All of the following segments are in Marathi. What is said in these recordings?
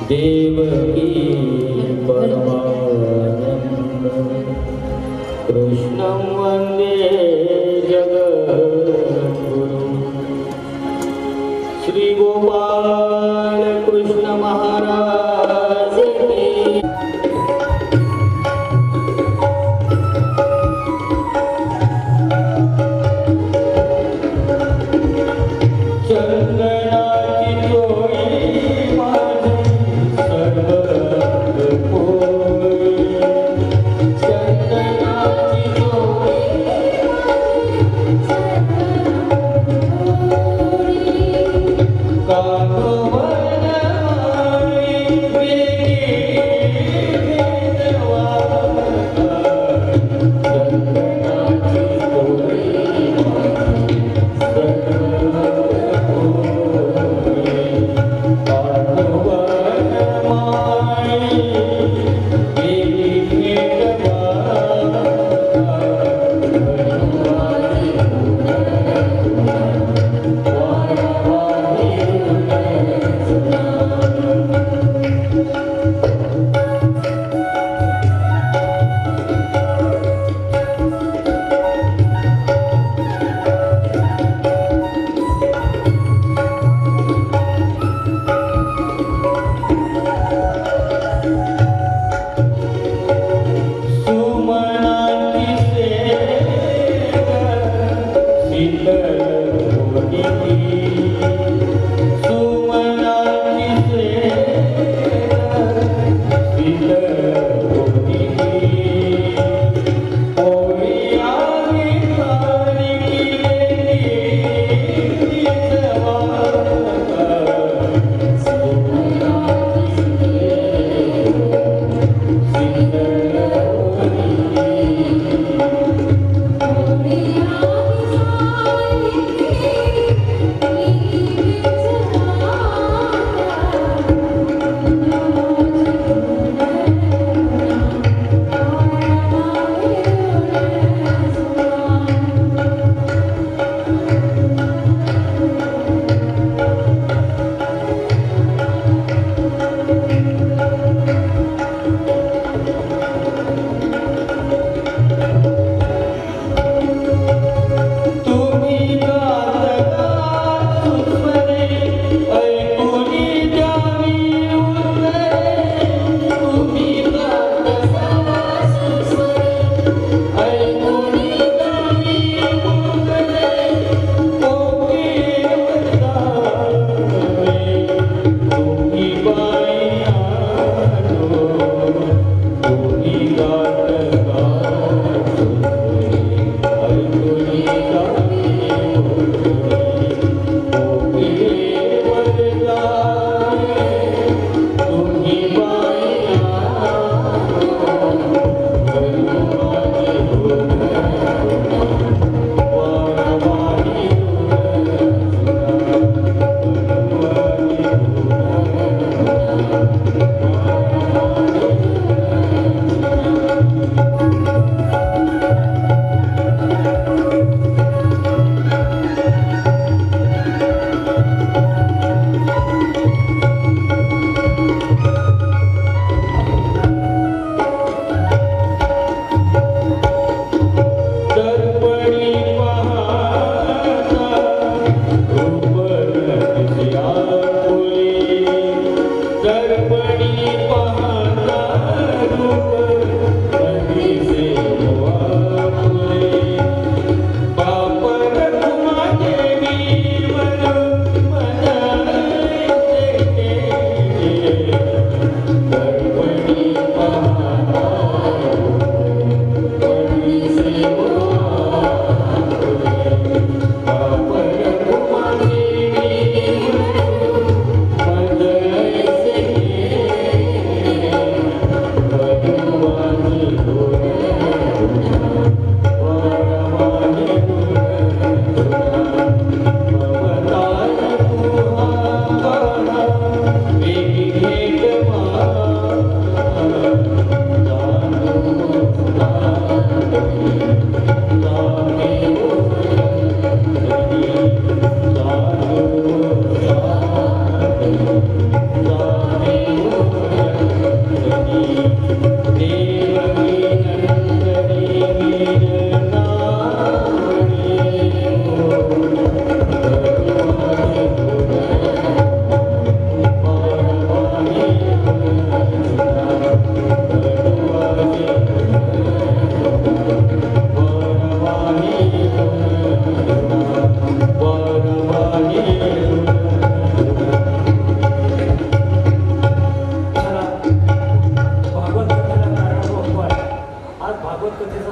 देवकी परमानंद कृष्णं वन्दे जगद्गुरु श्री गोपाल कृष्ण महाराज की चंदनाची डोळी माझी सर्व पोळी चंदनाची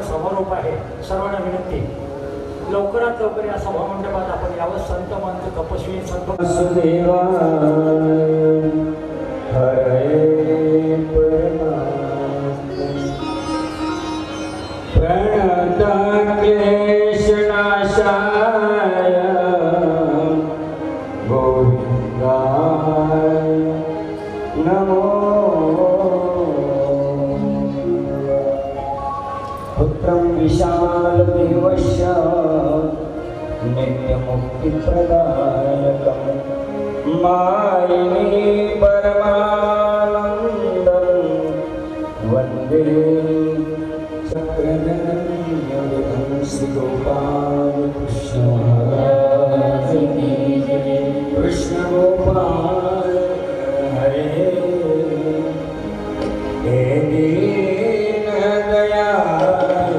समारोप आहे. सर्वांना विनंती लवकरात लवकर या सभामंडपात आपण यावं. संत मंत तपस्वी संत वासुदेवाय हरे परमात्मने प्रणतक्लेशनाशाय गोविन्दाय नमो पुत्रं विशालदेवस्य नित्यमुक्तिप्रदायकं मायिनी परमानन्दं वन्दे चक्रधरं श्रीगोपाल कृष्ण महाराज की जय। कृष्ण गोपाल हरे हे दीन दयाल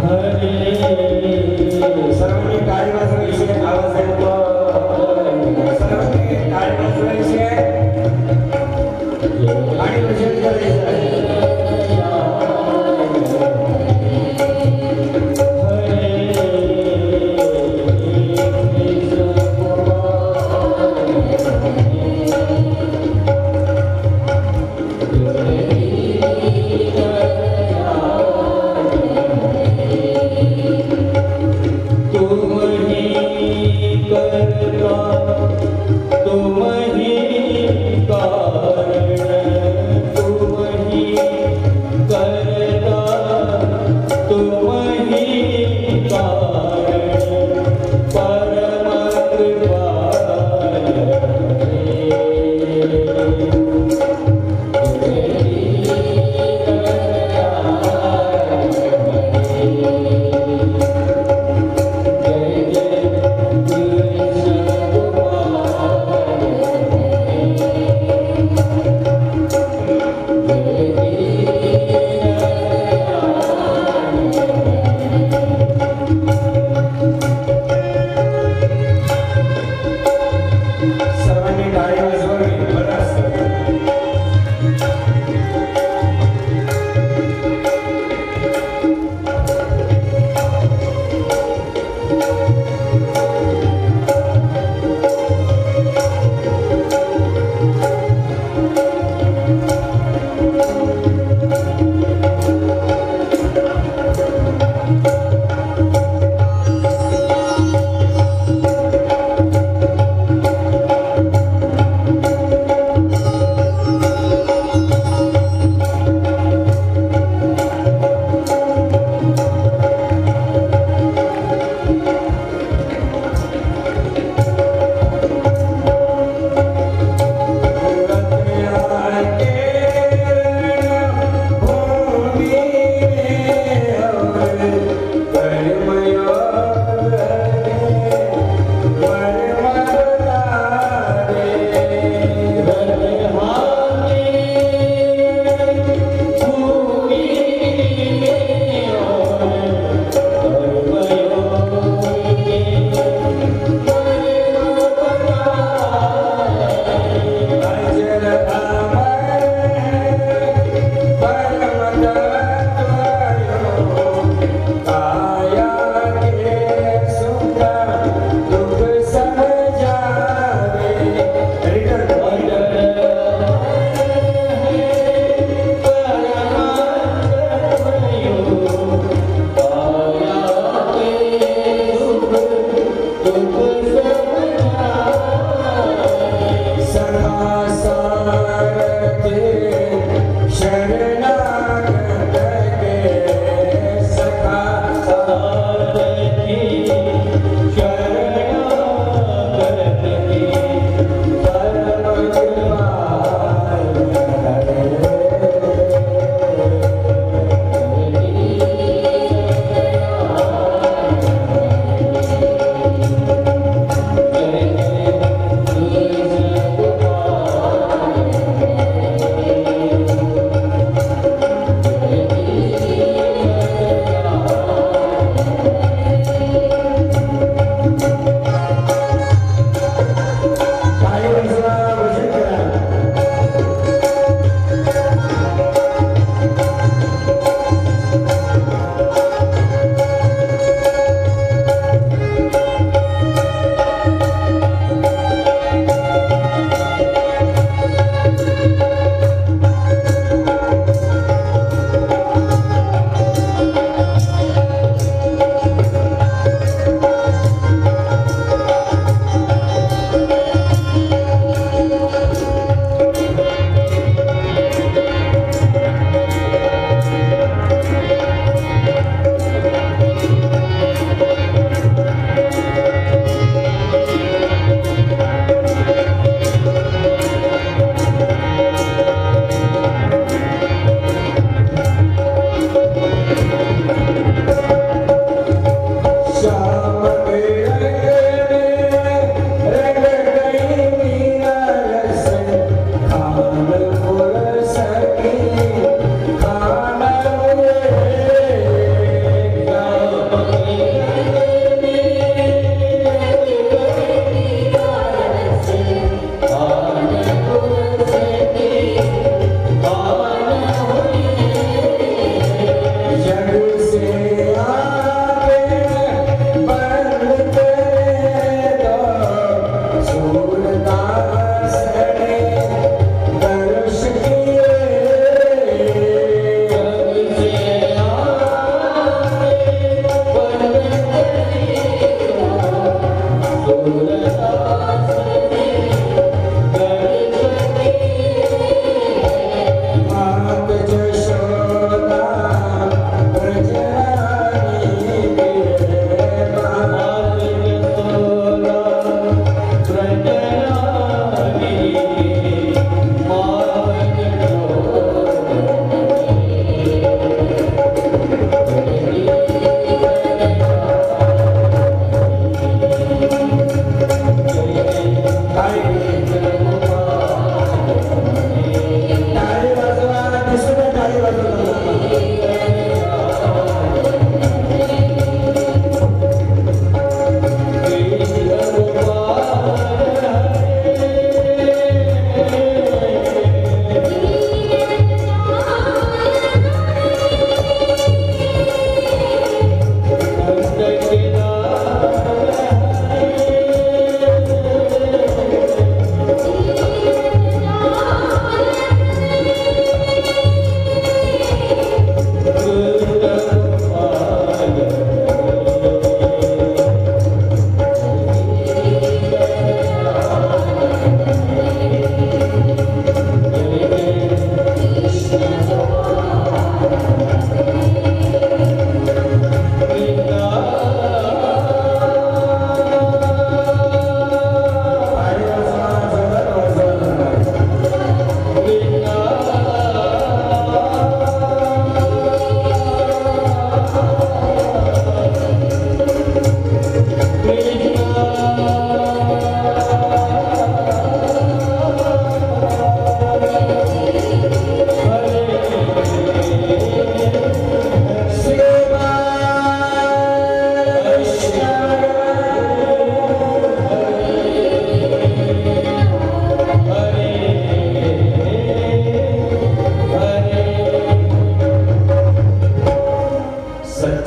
हरे। सर्वांनी टाळी वाजवायची, आवाज येतो. सर्वांनी टाळी वाजवायची आणि भजन करायचं. हरे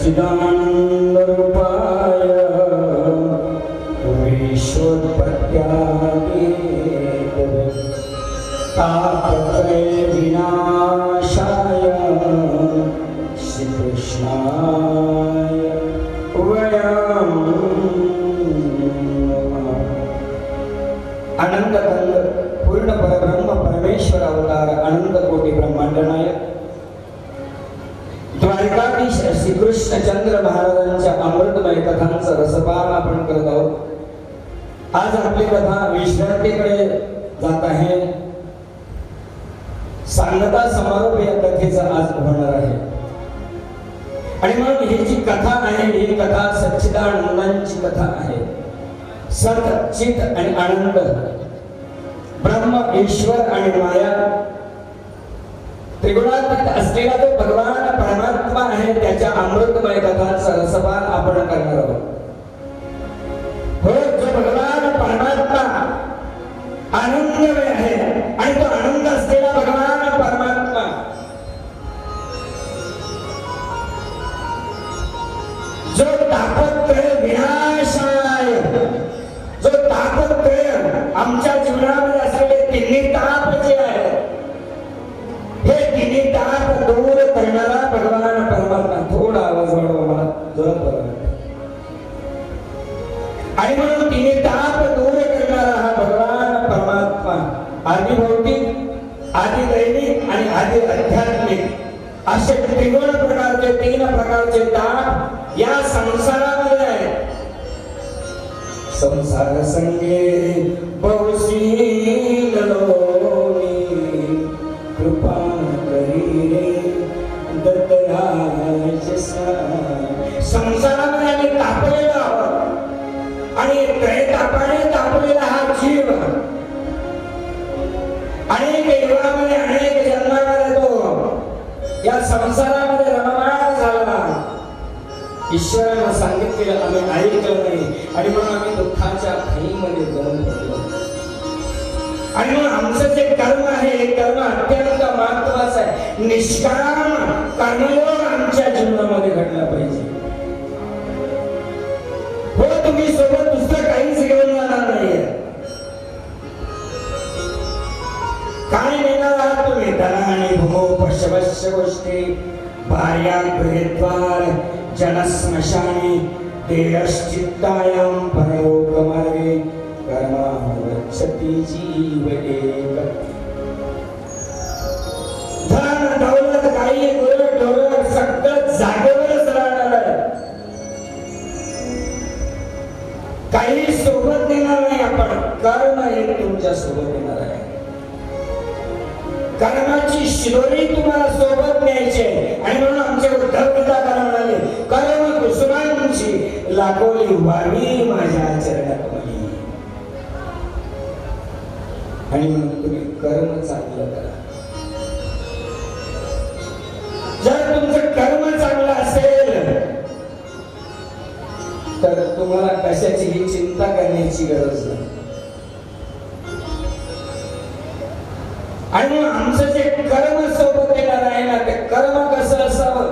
सच्चिदानन्दरूपाय विश्वोत्पत्त्यादि तापत्रय विनाशाय श्रीकृष्णाय वयं अनंतकंद पूर्ण परब्रह्म परमेश्वर अवतार अनंत कोटी ब्रह्मांड नायक द्वारकाधीश श्रीकृष्ण चंद्र महाराजांच्या अमृतमय कथांचं रसपान आपण करत आहोत. आज आपली कथा विश्रांतीकडे जात आहे. सांगता समारोप या कथेचा आज होणार आहे आणि म्हणून ही जी कथा आहे ही कथा सच्चिदानंदांची कथा आहे. सत चित आणि आनंद ब्रह्म ईश्वर आणि माया त्रिगुणातीत असलेला तो भगवान परमात्मा आहे. त्याच्या अमृतमय कथांचा रसपान आपण करणार आहोत. हो, जो भगवान परमात्मा आनंदमय आहे आणि तो आनंद असलेला भगवान परमात्मा जो तापत्रय विनाशाय, जो तापत्रय आमच्या जीवनामध्ये असलेले तिन्ही ताप जे आहे हे तिन्ही ताप दूर करणारा भगवान परमात्मा. थोडा आवाज वाढवा, मला जरा बरं. आणि म्हणून तिन्ही ताप दूर करणारा हा भगवान परमात्मा आदि भौतिक, आदि दैनिक आणि आदि आध्यात्मिक असे तीन प्रकारचे ताप या संसारामध्ये आहेत. संसार संगे बहुशील लोणी कृपा करी रे दत्तराज संसारामध्ये आम्ही तापलेलो आहोत आणि त्रयतापाने तापलेला हा जीव अनेक युगामध्ये अनेक जन्मामध्ये तो या संसारामध्ये रममाण झाला. ईश्वरानं सांगितलेलं आम्ही ऐकलं नाही आणि म्हणून आम्ही दुःखाच्या खाईमध्ये गळून पडलो. आणि म्हणून आमचं जे कर्म आहे हे कर्म अत्यंत महत्वाचं आहे. निष्काम कर्मयोग आमच्या जीवनामध्ये घडला पाहिजे. हो, तुम्ही सोबत दुसरं काहीच घेऊन जाणार नाहीये. काय नेणार आहात तुम्ही? धन आणि भूमोपशवश्य गोष्टी भार्या गृहीत्वार जनस्मशानी देयश्चित्तायां परयोगमार्गे कर्मावच्छति जीव एक. धन दौलत काही गुरु ढोरं सगळं जागेवरच राहणार आहे. काही सोबत देणार नाही आपण. कर्म हे तुमच्या सोबत येणार आहे. कर्माची शिदोरी तुम्हाला सोबत न्यायची आणि म्हणून आमचे उद्धव गीताकार म्हणाले कर्म कुसुमांची लागोली व्हावी माझ्या चरणाकमली. आणि म्हणून तुम्ही कर्म चांगलं करा. जर तुमचं कर्म चांगलं असेल तर तुम्हाला कशाचीही चिंता करण्याची गरज नाही. आणि आमचं जे कर्म सोबत येणार आहे ना, ते कर्म कसं असावं?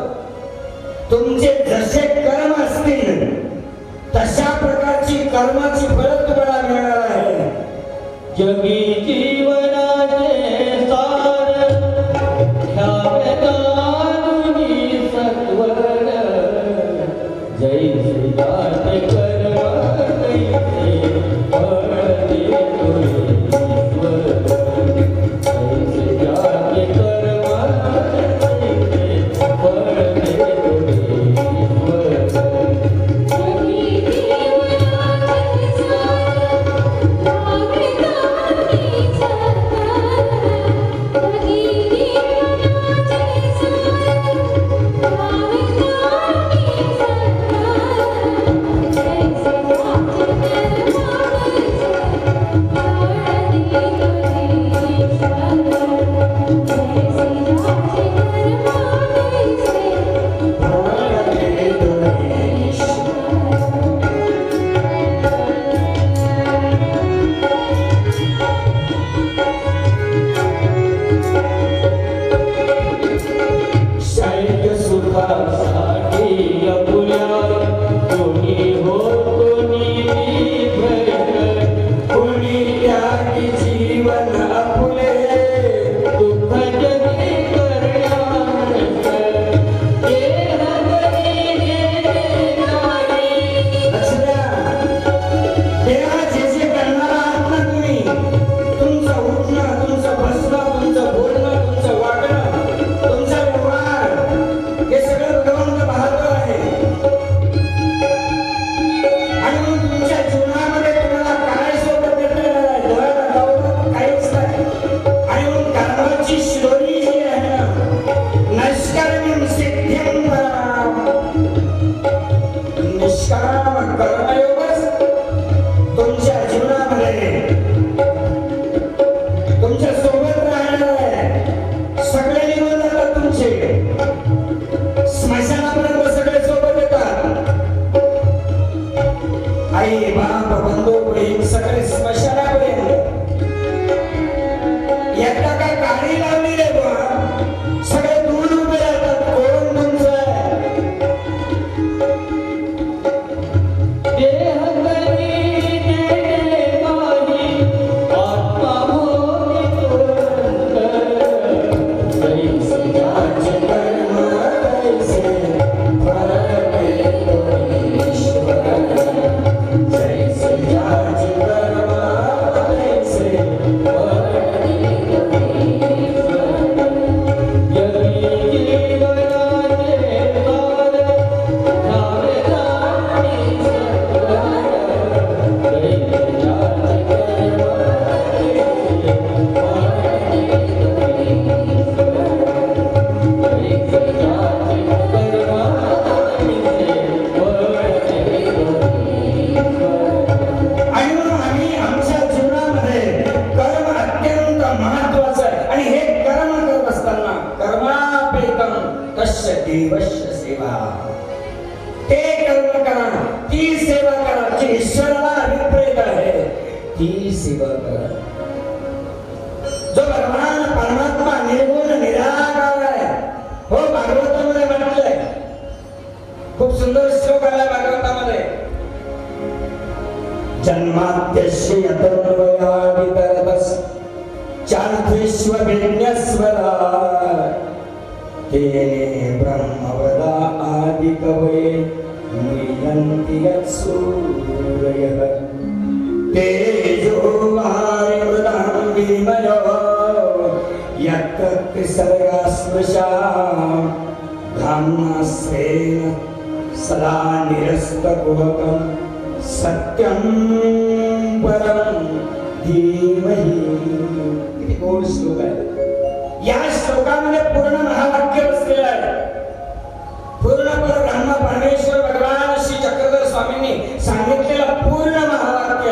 तुमचे जसे कर्म असतील तशा प्रकारची कर्माची फळ तुम्हाला मिळणार आहे. जगी जीवनाचे सार ख्यातदारुनी सत्वर जैसे जाते कर्म तैसे फळ देतोय ईश्वर. जैसे जाते कर्म तैसे फळ देतोय ईश्वर. जगी जीवनाचे सार ख्यातदारुनी शायद सुखासाठी ठेवा, ते कर्म करा, ती सेवा करा जी ईश्वराला अभिप्रेत आहे, ती सेवा करा. जो भगवान परमात्मा निर्गुण निराकार आहे. हो, भागवतामध्ये म्हटलंय, खूप सुंदर श्लोक आला भागवतामध्ये. जन्माद्यस्य यतोन्वयादितरतस् चार्थेष्वभिन्यस्वरा तेने ब्रह्मवदा आदिकवये मुह्यन्ति यत्सूरयः तेजो वायुर्मृदां विनिमयो यत्र सर्गस्पृशा धाम्ना स्वेन सदा निरस्तकुहकं सत्यं परं धीमहि. किती गोड श्लोक आहे. या श्लोकामध्ये पूर्ण महावाक्य बसलेलं आहे. पूर्ण परब्रह्म परमेश्वर भगवान श्री चक्रधर स्वामींनी सांगितलेलं पूर्ण महावाक्य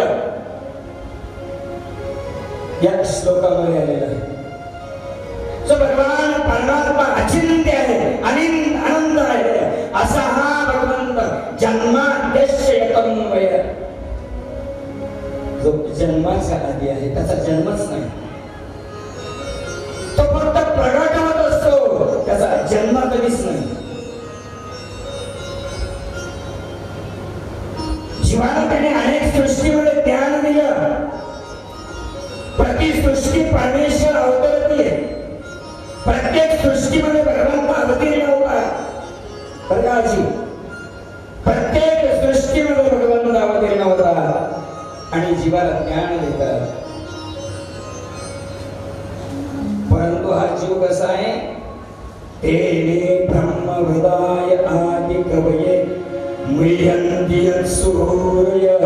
या श्लोकामध्ये आलेलं आहे. जो भगवान परमात्मा अचिंत्य आहे, अनंत आहे, असा हा भगवंत जन्माद्यस्य यतोन्वय, जो जन्माच्या आधी आहे, त्याचा जन्मच नाही. तो फक्त प्रगट होत असतो, त्याचा जन्म कधीच नाही. जीवाला त्याने अनेक सृष्टीमध्ये ज्ञान दिलं. प्रति सृष्टी परमेश्वर अवतरते. प्रत्येक सृष्टीमध्ये भगवंत अवतीर्ण होता. प्रकाशी प्रत्येक सृष्टीमध्ये भगवंत अवतीर्ण होता आणि जीवाला ज्ञान देतात. परंतु हा जीव कसा आहे, तेने ब्रह्मवदाय आदि कवये मुह्यन्ति यत्सूरयः.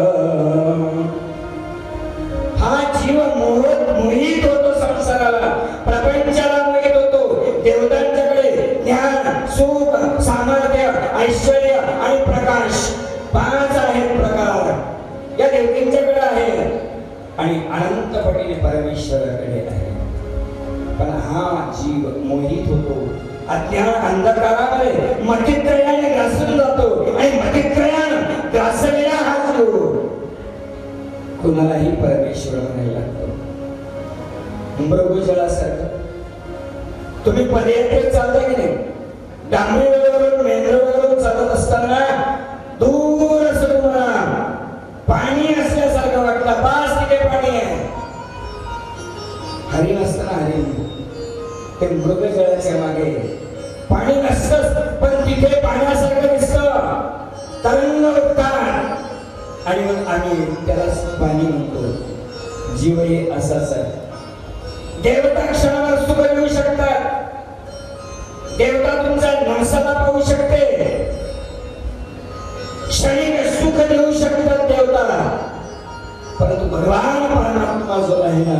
हा जीव मोहित होतो संसाराला, प्रपंचाला मोहित होतो. देवतांच्याकडे ज्ञान, सुख, सामर्थ्य, ऐश्वर्य आणि प्रकाश, 5 आहेत प्रकार या देवतांच्याकडे आहे आणि अनंत पटीने परमेश्वराकडे आहे. पण हा जीव मोहित होतो, अज्ञान अंधकारामध्ये मतित्रयाने ग्रासून जातो आणि मतित्रयाने ग्रासलेला हा जीव कुणालाही परमेश्वर म्हणायला लागतो. मृगजळासारखं तुम्ही पदयात्रेत चालता की नाही, डांबरी वरून मेंढरावरून चालत असताना दूर असं तुम्हाला पाणी असल्यासारखं वाटतं. बास तिथे पाणी आहे. हरिण असताना हरिण, ते मृगजळाच्या मागे पाणी नसतंच, पण तिथे पाण्यासारखं दिसतं, तरंग उठतात आणि मग आम्ही त्याला पाणी म्हणतो. जीवही असाच आहे. देवता क्षणावर सुख देऊ शकतात, देवता तुमचा नवसाला पाहू शकते, क्षणिक सुख देऊ शकतात देवता. परंतु भगवान परमात्मा जो आहे ना,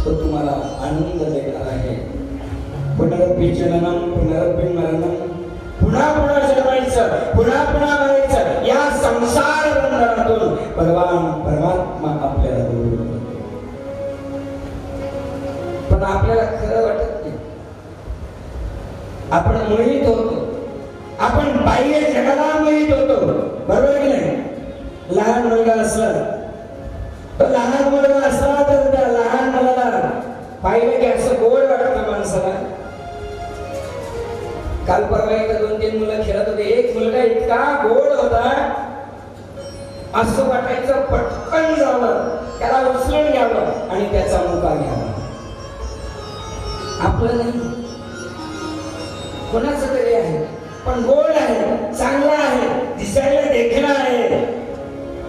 तो तुम्हाला आनंद देणार आहे. पुनरपि जननम पुनरपि मरणम, पुन्हा पुन्हा जन्मायचं, पुन्हा पुन्हा मरायचं. या संसार बंधनातून भगवान परमात्मा आपल्याला दूर करतो. पण आपल्याला खरं वाटत नाही. आपण मोहित होतो, आपण बाह्य जगाला मोहित होतो. बरोबर की नाही? लहान मुलगा असला, तर लहान मुलगा असला तर त्या लहान मुलाला पाहिलं की असं गोड वाटतं माणसाला. काल परवा एकदा 2-3 मुलं खेळत होते. एक मुलगा इतका गोड होता, असं वाटायचं पटकन जावं, त्याला उचलून घ्यावं आणि त्याचा मुका घ्यावा. आपलं नाही, कोणाचं तरी आहे, पण गोड आहे, चांगला आहे, दिसायला देखणा आहे.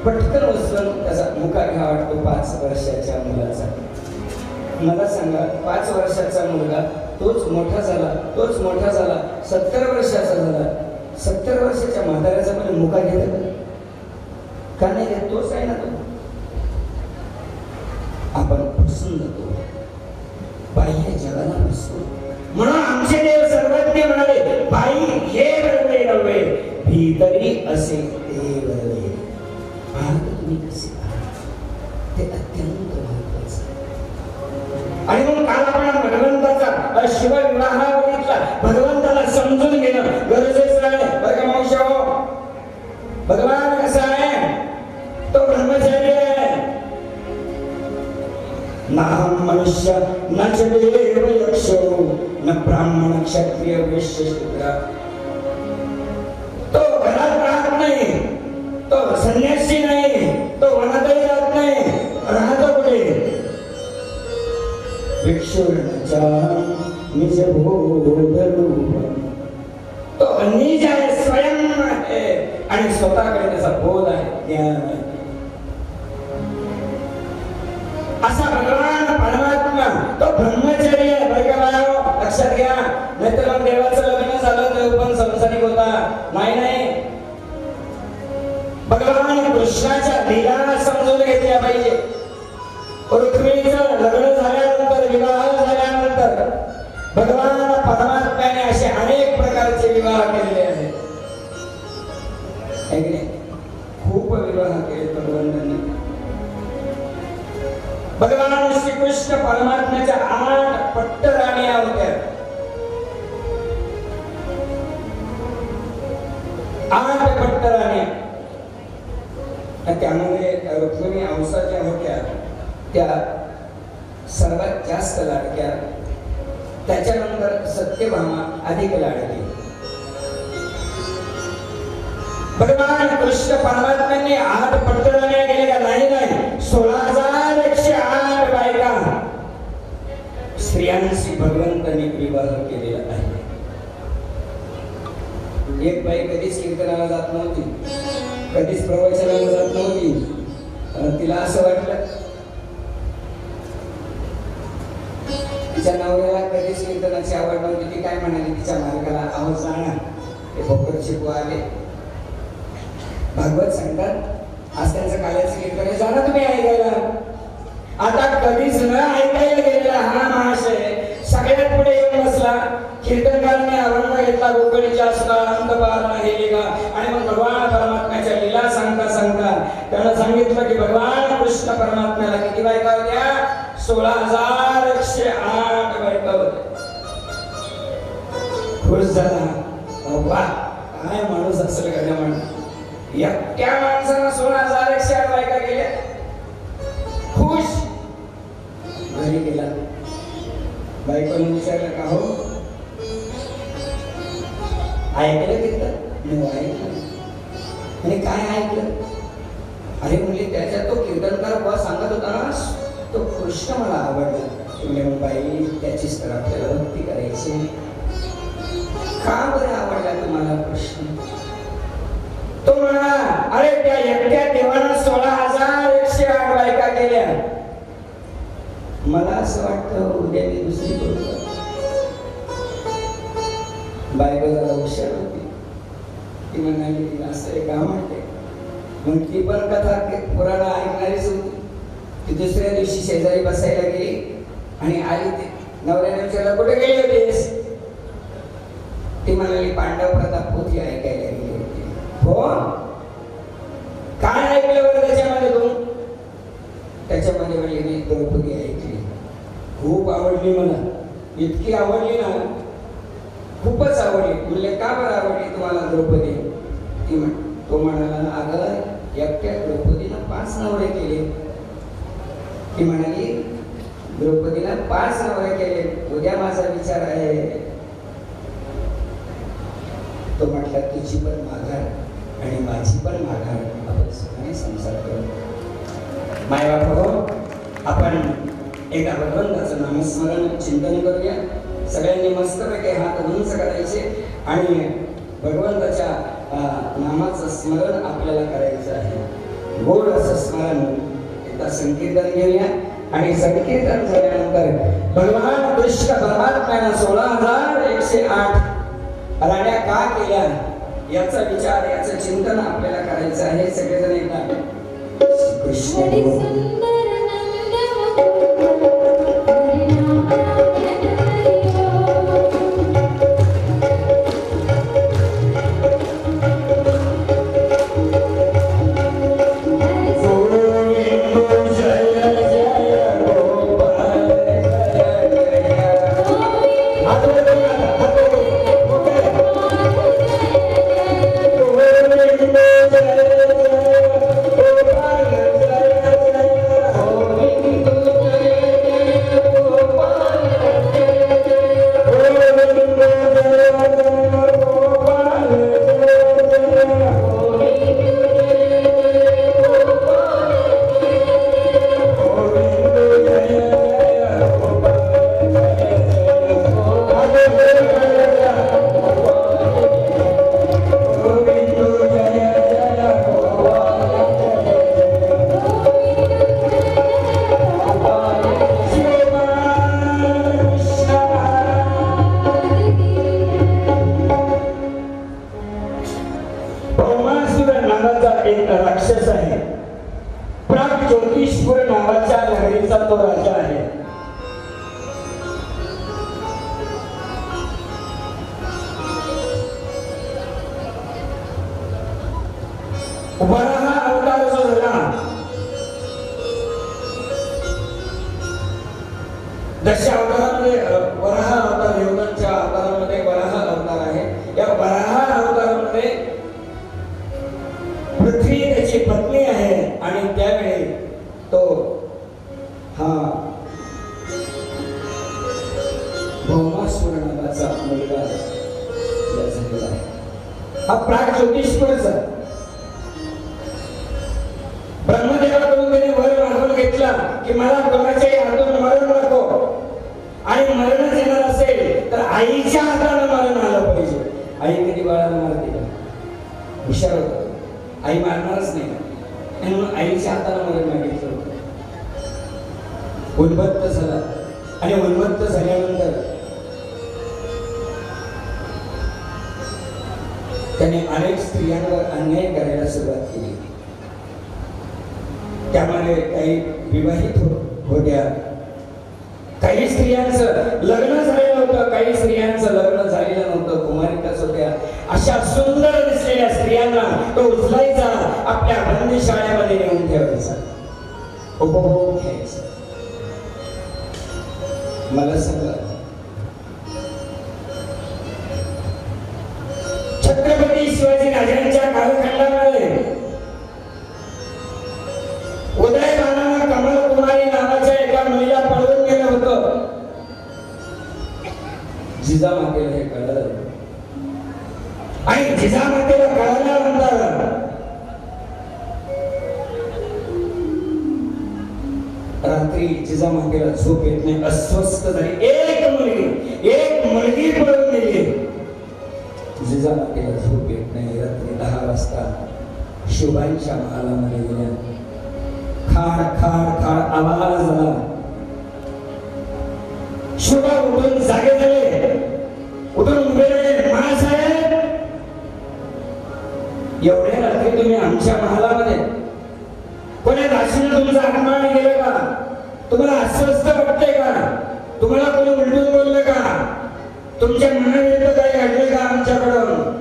पटकन उचलून त्याचा मुका घ्यावा वाटतो 5 वर्षाच्या मुलाचा. मला सांगा, 5 वर्षाचा मुलगा तोच मोठा झाला, 70 वर्षाचा झाला. 70 वर्षाच्या म्हाताऱ्याचा पण मुका घेतात का नाही घेत? तोच आहे ना तो. आपण फसून जातो, बाह्य जगाला फसतो. म्हणून आमचे देव सर्वज्ञ म्हणाले, बाई हे बरवे नव्हे, भीतरी असे ते बरवे. तुम्ही कसे ते अत्यंत महत्वाचं. आणि म्हणून काल आपण भगवंताचा शिवविवाह बघितला. भगवंताला समजून गरजेचं आहे बरं का मावशी हो. भगवान कसा आहे तो ब्रह्मचारी आहे. ना मनुष्य न च देव यक्षो न ब्राह्मण क्षत्रिय वैश्य शूद्र. तो घरात राहत नाही, तो संन्यासी नाही, तो वनातही जात नाही. राहतो कुठे? भिक्षुराच्या निज बोधरूप. तो निज आहे, स्वयं आहे आणि स्वतःकडे त्याचा बोध आहे, ज्ञान आहे. असा भगवान परमात्मा तो ब्रह्मचारी आहे बरं का बाळांनो, लक्षात घ्या. नाहीतर मग देवाचं लग्न झालं तर पण संसारिक होता. नाही, भगवान कृष्णाच्या लीला समजून घेतल्या पाहिजे. पृथ्वीचं लग्न झाल्यानंतर, विवाह झाल्यानंतर भगवान परमात्म्याने असे अनेक प्रकारचे विवाह केलेले आहेत. खूप विवाह केले भगवंतांनी. भगवान श्रीकृष्ण परमात्म्याच्या 8 पट्टराण्या होत्या. 8 पट्टराण्या. त्यामध्ये रुक्मिणी अंशा ज्या होत्या त्या सर्वात जास्त लाडक्या. त्याच्यानंतर सत्यभामा अधिक लाडकी. भगवान कृष्ण परमात्म्याने 8 पट्टराण्या केल्या. नाही 16,108 बायका स्त्रियांशी भगवंतांनी विवाह केलेला आहे. एक बाई कधीच कीर्तनाला जात नव्हती, कधीच प्रवचनाला जात नव्हती. तिला असं वाटलं तिच्या नवऱ्याला कधीच कीर्तनाची आवड नव्हती. ती काय म्हणाली तिच्या मालकाला, अहो जाणार ते भोकर शिकू आले, भागवत सांगतात, आज त्यांचं काल्याचं कीर्तन आहे, जाणार तुम्ही ऐकायला. आता कधीच न ऐकायला गेलेला हा महाशय सगळ्यात पुढे येऊन बसला. कीर्तनकारांनी अभंग घेतला, गोकळीच्या असला अंत पार नाही का. आणि मग भगवान परमात्म्याच्या लीला सांगता सांगता त्यानं सांगितलं की भगवान कृष्ण परमात्म्याला किती बायका होत्या? 16,108 बायका होत्या. खुश झाला. वा, काय माणूस असेल का म्हणून. एकट्या माणसानं 16,108 बायका गेल्या. खुश घरी गेला. बायकोने विचारलं का हो ऐकलं तिथं? मी ऐकलं. आणि काय ऐकलं? अरे म्हणले त्याच्यात तो कीर्तनकार बुवा सांगत होता ना, तो कृष्ण मला आवडला. म्हणजे मग बाई त्याचीच तर आपल्याला भक्ती करायची. का बरं आवडला तुम्हाला कृष्ण? तो म्हणा, अरे त्या एकट्या देवानं 16,108 बायका केल्या. मला असं वाटतं उद्या मी दुसरी करू. बायको जरा हुशार होती. ती म्हणाली असं एक काम म्हणते. मग ती पण कथा पुराण ऐकणारीच होती. ती दुसऱ्या दिवशी शेजारी बसायला गेली आणि आली. ते नवऱ्याने विचारलं कुठे गेली होतीस? ती म्हणाली पांडव प्रताप पोथी ऐकायला गेली होती. हो, काय ऐकलं बरं त्याच्यामध्ये तू? त्याच्यामध्ये म्हणले मी द्रौपदी ऐकली, खूप आवडली मला. इतकी आवडली ना, खूपच आवडली. म्हणले का बरं आवडली तुम्हाला द्रौपदी? तो म्हणाला अगं एकट्या द्रौपदीनं 5 नवरे केले. ती म्हणाली द्रौपदीला 5 नवरे केले. उद्या माझा विचार आहे. तो म्हटला तुझी पण माघार आणि माझी पण माघार, आपण सुखाने संसार करू. मायबाप, आपण एका भगवंताचं नामस्मरण चिंतन करूया. सगळ्यांनी मस्तपैकी हात उंच करायचे आणि भगवंताच्या नामाचं स्मरण आपल्याला करायचं आहे. गोड असं स्मरण. एकदा संकीर्तन घेऊया आणि संकीर्तन झाल्यानंतर भगवान कृष्ण परमात्म्यानं 16,108 राण्या का केल्या याचा विचार, याचं चिंतन आपल्याला करायचं आहे. सगळेजण एकदा कृष्ण Thank you. वराह अवतार जो झाला, दशावतारामध्ये वराह अवतार, योगांच्या अवतारामध्ये वराह अवतार आहे. या वराह अवतारामध्ये पृथ्वी त्याची पत्नी आहे आणि त्यावेळी तो हा भौमासुर नावाचा मुलगा झालेला आहे. हा प्राग ज्योतिष्पूरचा ब्रह्मदेवाकडून त्याने वर मागून घेतला की मला कोणाच्याही हातून मरण नको, आणि मरणच येणार असेल तर आईच्या हाताने मरण आलं पाहिजे. आई कधी बाळाला मारते का? हुशार होत, आई मारणारच नाही आणि म्हणून आईच्या हाताने मरण मागितलं होतं. उन्मत्त झाला आणि उन्मत्त झाल्यानंतर त्याने अनेक स्त्रियांवर अन्याय करायला सुरुवात केली. त्यामध्ये काही विवाहित होत्या, काही स्त्रियांचं लग्न झालेलं होतं, काही स्त्रियांचं लग्न झालेलं नव्हतं, कुमारिकाच होत्या. अशा सुंदर दिसलेल्या स्त्रियांना तो उचलायचा, आपल्या बंदीशाळेमध्ये नेऊन ठेवायचा, उपभोग घ्यायचा. मला सांगा, छत्रपती शिवाजी राजांच्या कालखंडामध्ये उदयभानानं कमलकुमारी नावाच्या एका मुलीला पळवून गेलं होतं. जिजामातेला हे कळलं आणि जिजामातेला कळल्यानंतर रात्री जिजामातेला झोप येत नाही, अस्वस्थ झाली. एक मुलगी पळून गेली. जिजामातेला झोप येत नाही. रात्री 10 वाजता शुभांच्या महालामध्ये गेल्या. खाड खाड खाड आवाज झाला. शुभा उठून जागे झाले, उठून उभे राहिले. महासाहेब, एवढ्या रात्री तुम्ही आमच्या महालामध्ये कोणी दाशीने तुमचा अपमान केला का? तुम्हाला अस्वस्थ वाटते का? तुम्हाला कोणी उलटून बोललं का? तुमच्या मनाविरुद्ध काही घडले का आमच्याकडून?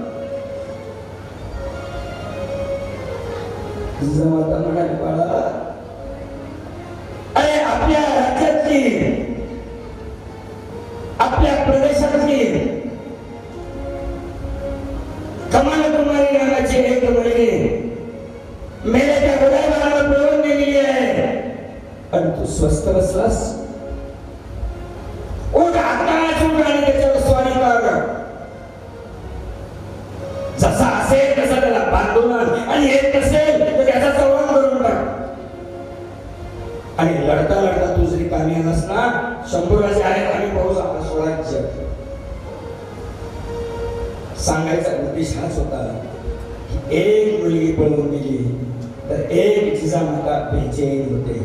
जिजामाता म्हणाली, बाळा, अरे आपल्या राज्यातली, आपल्या प्रदेशातली कमलकुमारी नावाची एक मुलगी मेल्या त्या उदयभानाला पळवून गेलेली आहे आणि तू स्वस्थ बसलास. उठ, आत्ताच उठ आणि त्याच्यावर स्वारी कर. जसा असेल तसा त्याला बांधून आणि येत नसेल तर त्याचा चव्हाण करून टाक. आणि लढता लढता तू जरी कामी आलास ना, शंभूराजे आहेत आणि पाऊस आपला स्वराज्य. सांगायचा उद्देश हाच होता की एक मुलगी पळून गेली तर एक जिजामाता बेचैन होते.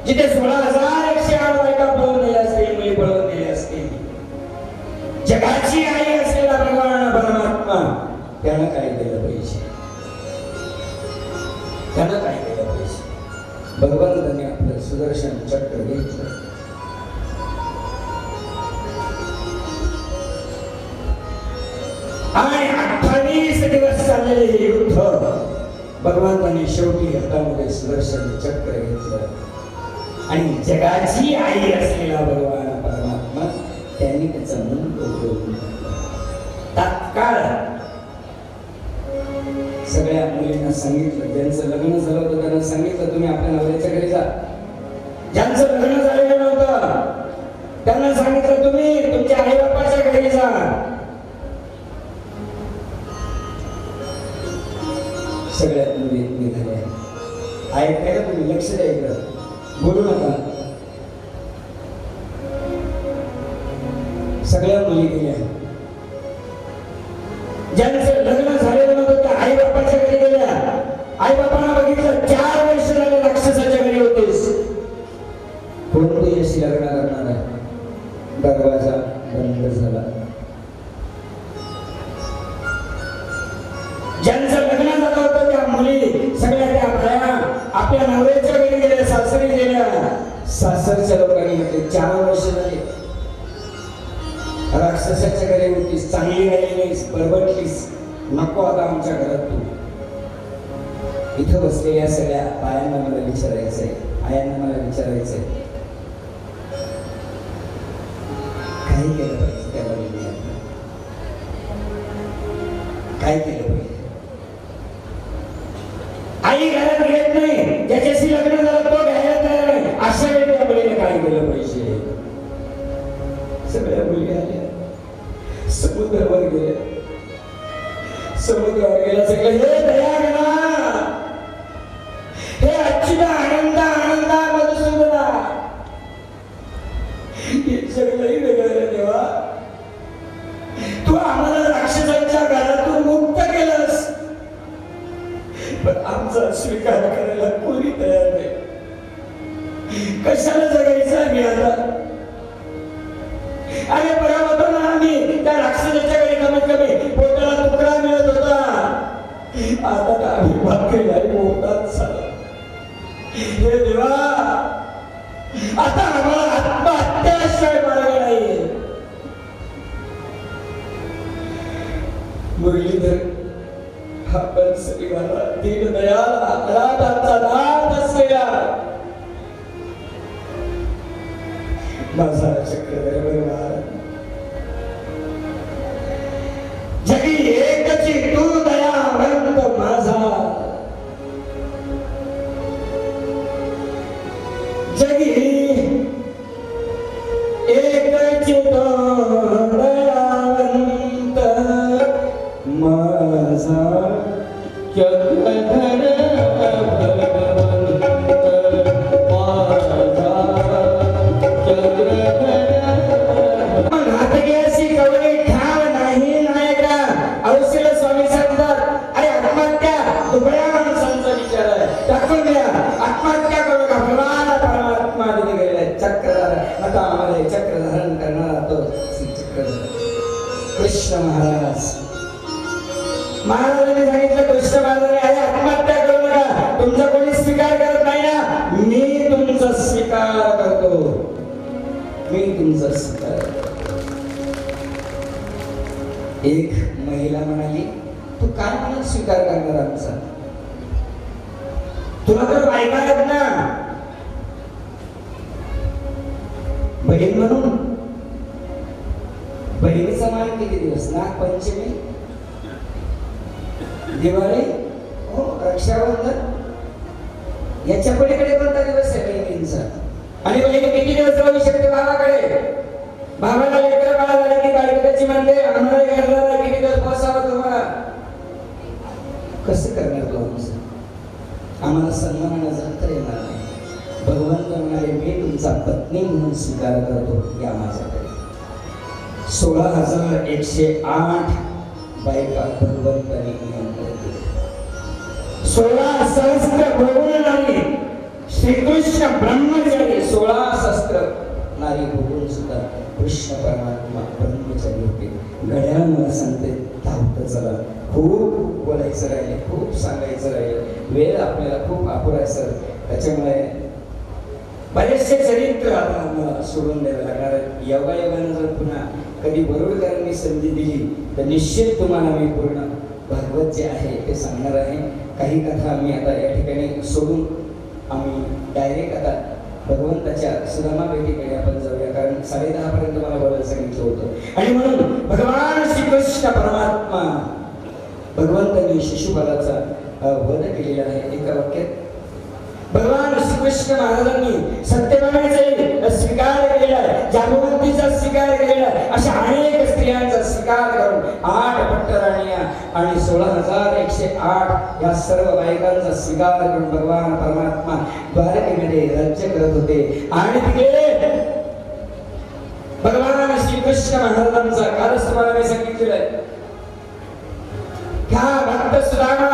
जिथे 16,108 बायका पळून गेल्या असतील, मुली पळून गेल्या असतील, जगाची आई असलेला भगवान परमात्मा त्यानं काय केलं पाहिजे? त्यानं काय केलं पाहिजे? भगवंताने आपलं सुदर्शन चक्र घेतलं आणि 28 दिवस चाललेले हे युद्ध भगवंताने शेवटी हातामध्ये सुदर्शन चक्र घेतलं आणि जगाची आई असलेला भगवान परमात्मा त्यांनी त्याचं मन उघडून तात्काळ सगळ्या मुलींना सांगितलं. ज्यांचं लग्न झालं होतं त्यांना सांगितलं, तुम्ही आपल्या नवऱ्याच्या घरी जा. ज्यांचं लग्न झालेलं नव्हतं त्यांना सांगितलं, तुम्ही तुमच्या आई बापाच्या घरी जा. सगळ्या मुली निघाल्या. ऐकायला तुम्ही लक्ष द्या, इकडं बोलू नका. सगळ्या मुली गेल्या. ज्यांचं लग्न झालेलं नव्हतं त्या आई बापाच्या घरी गेल्या. आई बापांना बघितलं, 4 वर्ष झाले राक्षसाच्या घरी होतेस, कोण तुझ्याशी लग्न करणार आहे? दरवाजा बंद झाला. ज्यांचं लग्न झालं होतं त्या मुली सगळ्या त्या बाया आपल्या नवऱ्याच्या घरी गेल्या, सासरी गेल्या. सासरच्या लोकांनी म्हटले, 4 वर्ष झाले राक्षसाच्या घरी होतीस, चांगली राहिली नाहीस, बरबटलीस, नको आता आमच्या घरात तू. इथं बसलेल्या सगळ्या बायांना मला विचारायचंय, आयांना मला विचारायचंय, काय केलं पाहिजे त्या मुलीने? काय केलं पाहिजे? आई घरात घेत नाही, ज्याच्याशी लग्न झालं तो घ्यायला तयार नाही, अशा वेळी त्या मुलीने काय केलं पाहिजे? सगळ्या मुली आल्या, समुद्रावर गेल्या, समुद्रावर गेला सगळं हे दयागणा, हे अच्युता आनंद आनंदा मधुसूदना, हे सगळंही वेगळं देवा, तू आम्हाला राक्षसांच्या घरातून मुक्त केलंस, पण आमचा स्वीकार करायला कोणी तयार नाही. कशाला जगायचं आम्ही आता? अरे बरोबर ना, आम्ही त्या राक्षसाच्या घरी कमीत कमी पोटाला तुकडा मिळत होता, आता तर आम्ही भाकरीला पोटात झाला. हे देवा, आता आम्हाला आत्महत्याशिवाय मार्ग नाही. मुरलीधर हा पंचविवाला दीनदयाल अनाथांचा नाथ असलेला माझा चक्रधर भगवान, जगी एकची तू दयावंत माझा, जगी एकची तू दयावंत माझा, चक्रधर भगवंत माझा, चक्रधर नाथगेशी कवळी ठाव नाही नायका, औषध स्वामी सांगतात. अरे आत्महत्या दुबळ्या माणसांचा विचार आहे, टाकून द्या, आत्महत्या करू का? भगवान परमात्मा दिले गेले चक्रधर, आता आम्हाला चक्र धारण करणारा तो श्री चक्रधर कृष्ण महाराज. महाराजांनी सांगितलं, कृष्ण महाराजांनी अरे आत्महत्या करू नका, तुमचा कोणी स्वीकार करत नाही ना, मी तुमचा स्वीकार करतो, मी तुमचा स्वीकार करतो. एक महिला म्हणाली, तू काय म्हणून स्वीकार करणार आमचा? तुला तर बायका आहेत ना, बहीण म्हणून. बहिणीचा मान किती दिवस? नागपंचमी, दिवाळी, हो रक्षाबंधन, याच्या पलीकडे कोणता दिवस आहे बहिणींचा? आणि बहिणी किती दिवस राहू शकते भावाकडे? भावाला लेकर बाळा झाले की बायकोची म्हणते आम्हाला घरला किती दिवस बसावं तुम्हाला? कसं करणार तो आमचं? आम्हाला सन्मानानं जाता येणार नाही. भगवंत म्हणाले, मी तुमचा पत्नी म्हणून स्वीकार करतो, या माझ्याकडे. 16,108 बायका भगवंताने नियंत्रण केले. 16 सहस्त्र भोगून नारी श्रीकृष्ण ब्रह्मचारी, 16 सहस्त्र नारी भोगून सुद्धा कृष्ण परमात्मा ब्रह्मचारी होते. घड्याळ मला सांगते, धावतं चला. खूप बोलायचं राहिले, खूप सांगायचं राहिले, वेळ आपल्याला खूप अपुरा आहे सर. त्याच्यामुळे बरेचसे चरित्र आता सोडून द्यावं लागणार. योगायोगानं जर पुन्हा कधी वरुडकरांनी संधी दिली तर निश्चित तुम्हाला मी पूर्ण भागवत जे आहे ते सांगणार आहे. काही कथा आम्ही आता या ठिकाणी सोडून आम्ही डायरेक्ट आता भगवंताच्या सुदामा भेटीकडे आपण जाऊया, कारण 10:30 पर्यंत मला बोलायला सांगितलं होतं. आणि म्हणून भगवान श्रीकृष्ण परमात्मा भगवंतांनी शिशुपालाचा वध केलेला आहे. एका वाक्यात भगवान श्रीकृष्ण महाराजांनी सत्यभामेचा स्वीकार केलेला आहे, जागृतीचा स्वीकार केलेला आहे, अशा अनेक स्त्रियांचा स्वीकार करून 8 पट्टराणिया आणि 16,108 या सर्व बायकांचा स्वीकार करून भगवान परमात्मा द्वारकेमध्ये राज्य करत होते. आणि तिकडे भगवान श्रीकृष्ण महाराजांचा कालच तुम्हाला मी सांगितलेलं आहे, ह्या भक्त सुदामा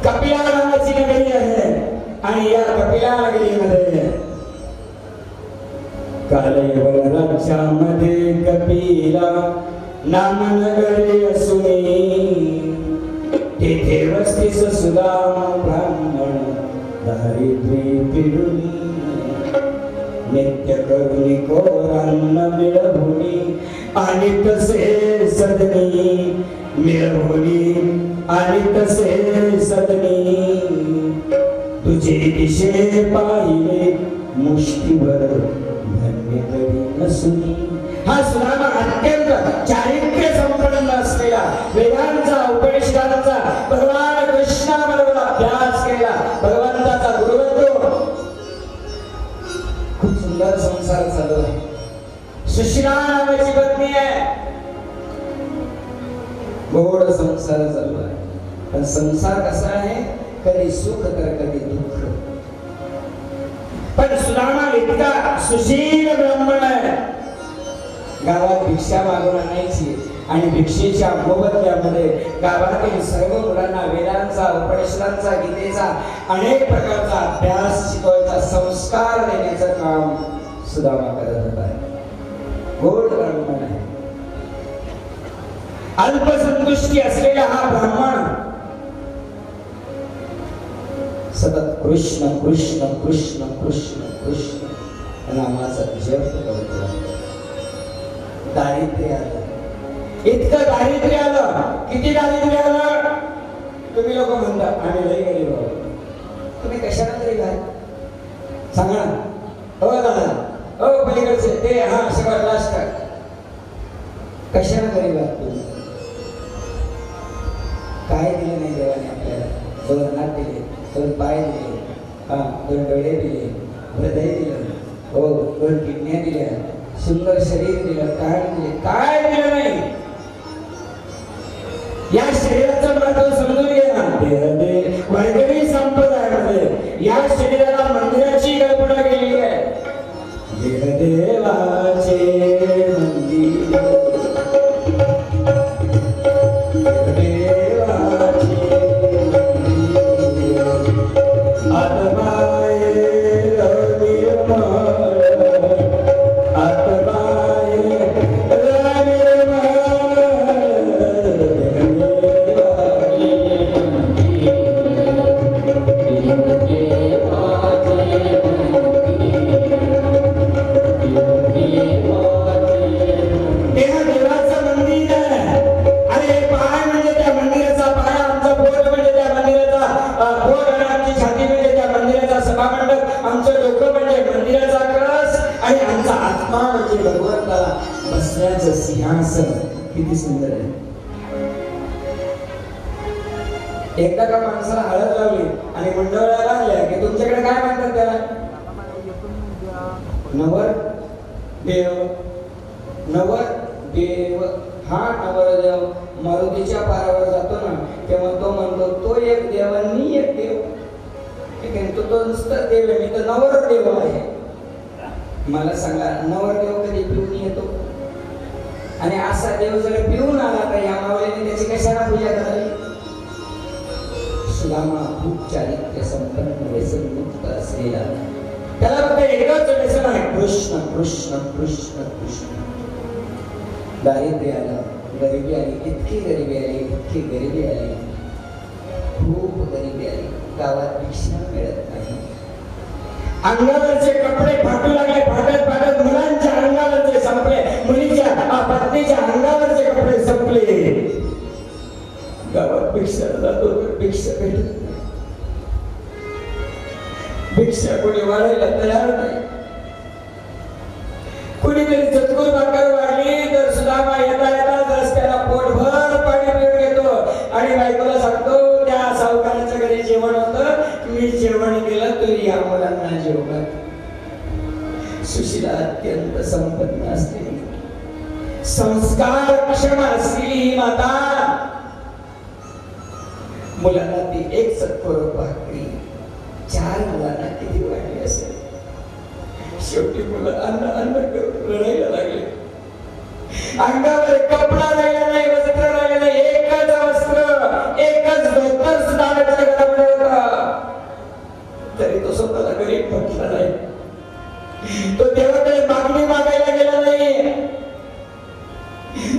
कपिला नावाची नगरी आहे. आणि या कपिला नगरीमध्ये कालयवन राज्यामध्ये कपिला नाम नगरी असुनी, तेथे वस्तीस सुदामा ब्राह्मण दारिद्र्य पिडुनी, नित्य करुणी कोरान्न मिळवुनी आणि तसे सदनी मिळवली आणि तसे सदनी तुझे दिशे पाहिले मुष्टीवर धन्य तरी नसुनी. हा सुदामा अत्यंत चारित्र्य संपन्न असलेला, वेदांचा उपनिषदांचा भगवान कृष्णाबरोबर अभ्यास केला, भगवंताचा गुरुवत्व. खूप सुंदर संसार चालू आहे. सुशिला नावाची पत्नी आहे, गोड संसार चालू आहे. पण संसार कसा आहे, कधी सुख तर कधी दुःख. पण सुदामा इतका सुशील ब्राह्मण आहे, गावात भिक्षा मागून आणायची आणि भिक्षेच्या मोबदल्यामध्ये गावातील सर्व मुलांना वेदांचा उपनिषदांचा गीतेचा अनेक प्रकारचा अभ्यास शिकवायचा, संस्कार देण्याचं काम सुदामा करत होता. गोड ब्राह्मण आहे. अल्पसंतुष्टी असलेला हा ब्राह्मण सतत कृष्ण कृष्ण कृष्ण कृष्ण कृष्ण नामाचा जप करतो. दारिद्र्य आलं, इतकं दारिद्र्य आलं. किती दारिद्र्य आलं? तुम्ही लोक म्हणता आम्ही लई गरीब आहोत. तुम्ही कशाला तरी घाल सांगा ना. हो दादा, हो पलीकडचे ते, हा सगळं लास्ट कशाला गरीब आहात तुम्ही? काय दिलं नाही देवाने आपल्याला? 2 हात दिले, 2 पाय दिले, 2 डोळे दिले, हृदय दिलं, हो 2 किडन्या दिल्या, सुंदर शरीर दिलं, कान दिले. काय दिलं नाही? या शरीराचं महत्व समजून घ्या. वर्गणी संप्रदायामध्ये या शरीराला मंदिराची कल्पना केली आहे. देहदेवाचे मंदिर, सिंहासन किती सुंदर आहे. एकदा का माणसाला हळद लावली आणि मंडळाला लागल्या की तुमच्याकडे काय म्हणतात त्याला? नवर देव. नवर देव. हा नवर देव मारुतीच्या पारावर जातो ना, तेव्हा तो म्हणतो तो एक देव आणि मी एक देव. ठीक आहे, तो नुसता देव आहे, मी तर नवर देव आहे. मला सांगा, नवर देव कधी पिऊन येतो? आणि असा देव जर पिऊन आला तर या मावळीने त्याची कशाला पूजा करावी? सुदामा खूप चारित्र्य संपन्न व्यसनमुक्त असलेला, त्याला फक्त एकच व्यसन आहे, कृष्ण कृष्ण कृष्ण कृष्ण. दारिद्र्य आलं, गरिबी आली, इतकी गरिबी आली, इतकी गरिबी आली, खूप गरिबी आली. गावात भिक्षा मिळत नाही. अंगावरचे कपडे फाटू लागले, फाटत फाटत मुलांच्या अंगावरचे संपले, मुलीच्या पत्नीच्या अंगावरचे कपडे संपले. गावात भिक्षा जातो तर भिक्षा भेटत नाही. भिक्षा कोणी वाढायला तयार नाही. कुणीतरी चतुर भाकर वाढली तर सुदामा येता येता रस्त्याला पोटभर पाणी पिऊन घेतो आणि बायकोला सांगतो त्या सावकाराच्या घरी जेवण होतं, मी जेवण केलं तरी या मुलांना जेवण. सुशिला अत्यंत संपन्न असलेली, संस्कार क्षम असलेली माता, मुलांना ती एक सत्पर भाकरी 4 मुलांना किती वाढली असेल. शेवटी मुलं अन्न अन्न करून रडायला लागले. अंगावर कपडा राहिला नाही, वस्त्र राहिलं नाही. एकच वस्त्र, एकच धोतर सुद्धा त्याच्या घरामध्ये होता, तरी तो स्वतःला गरीब म्हटला नाही. तो देवाकडे मागणी मागायला गेला नाही.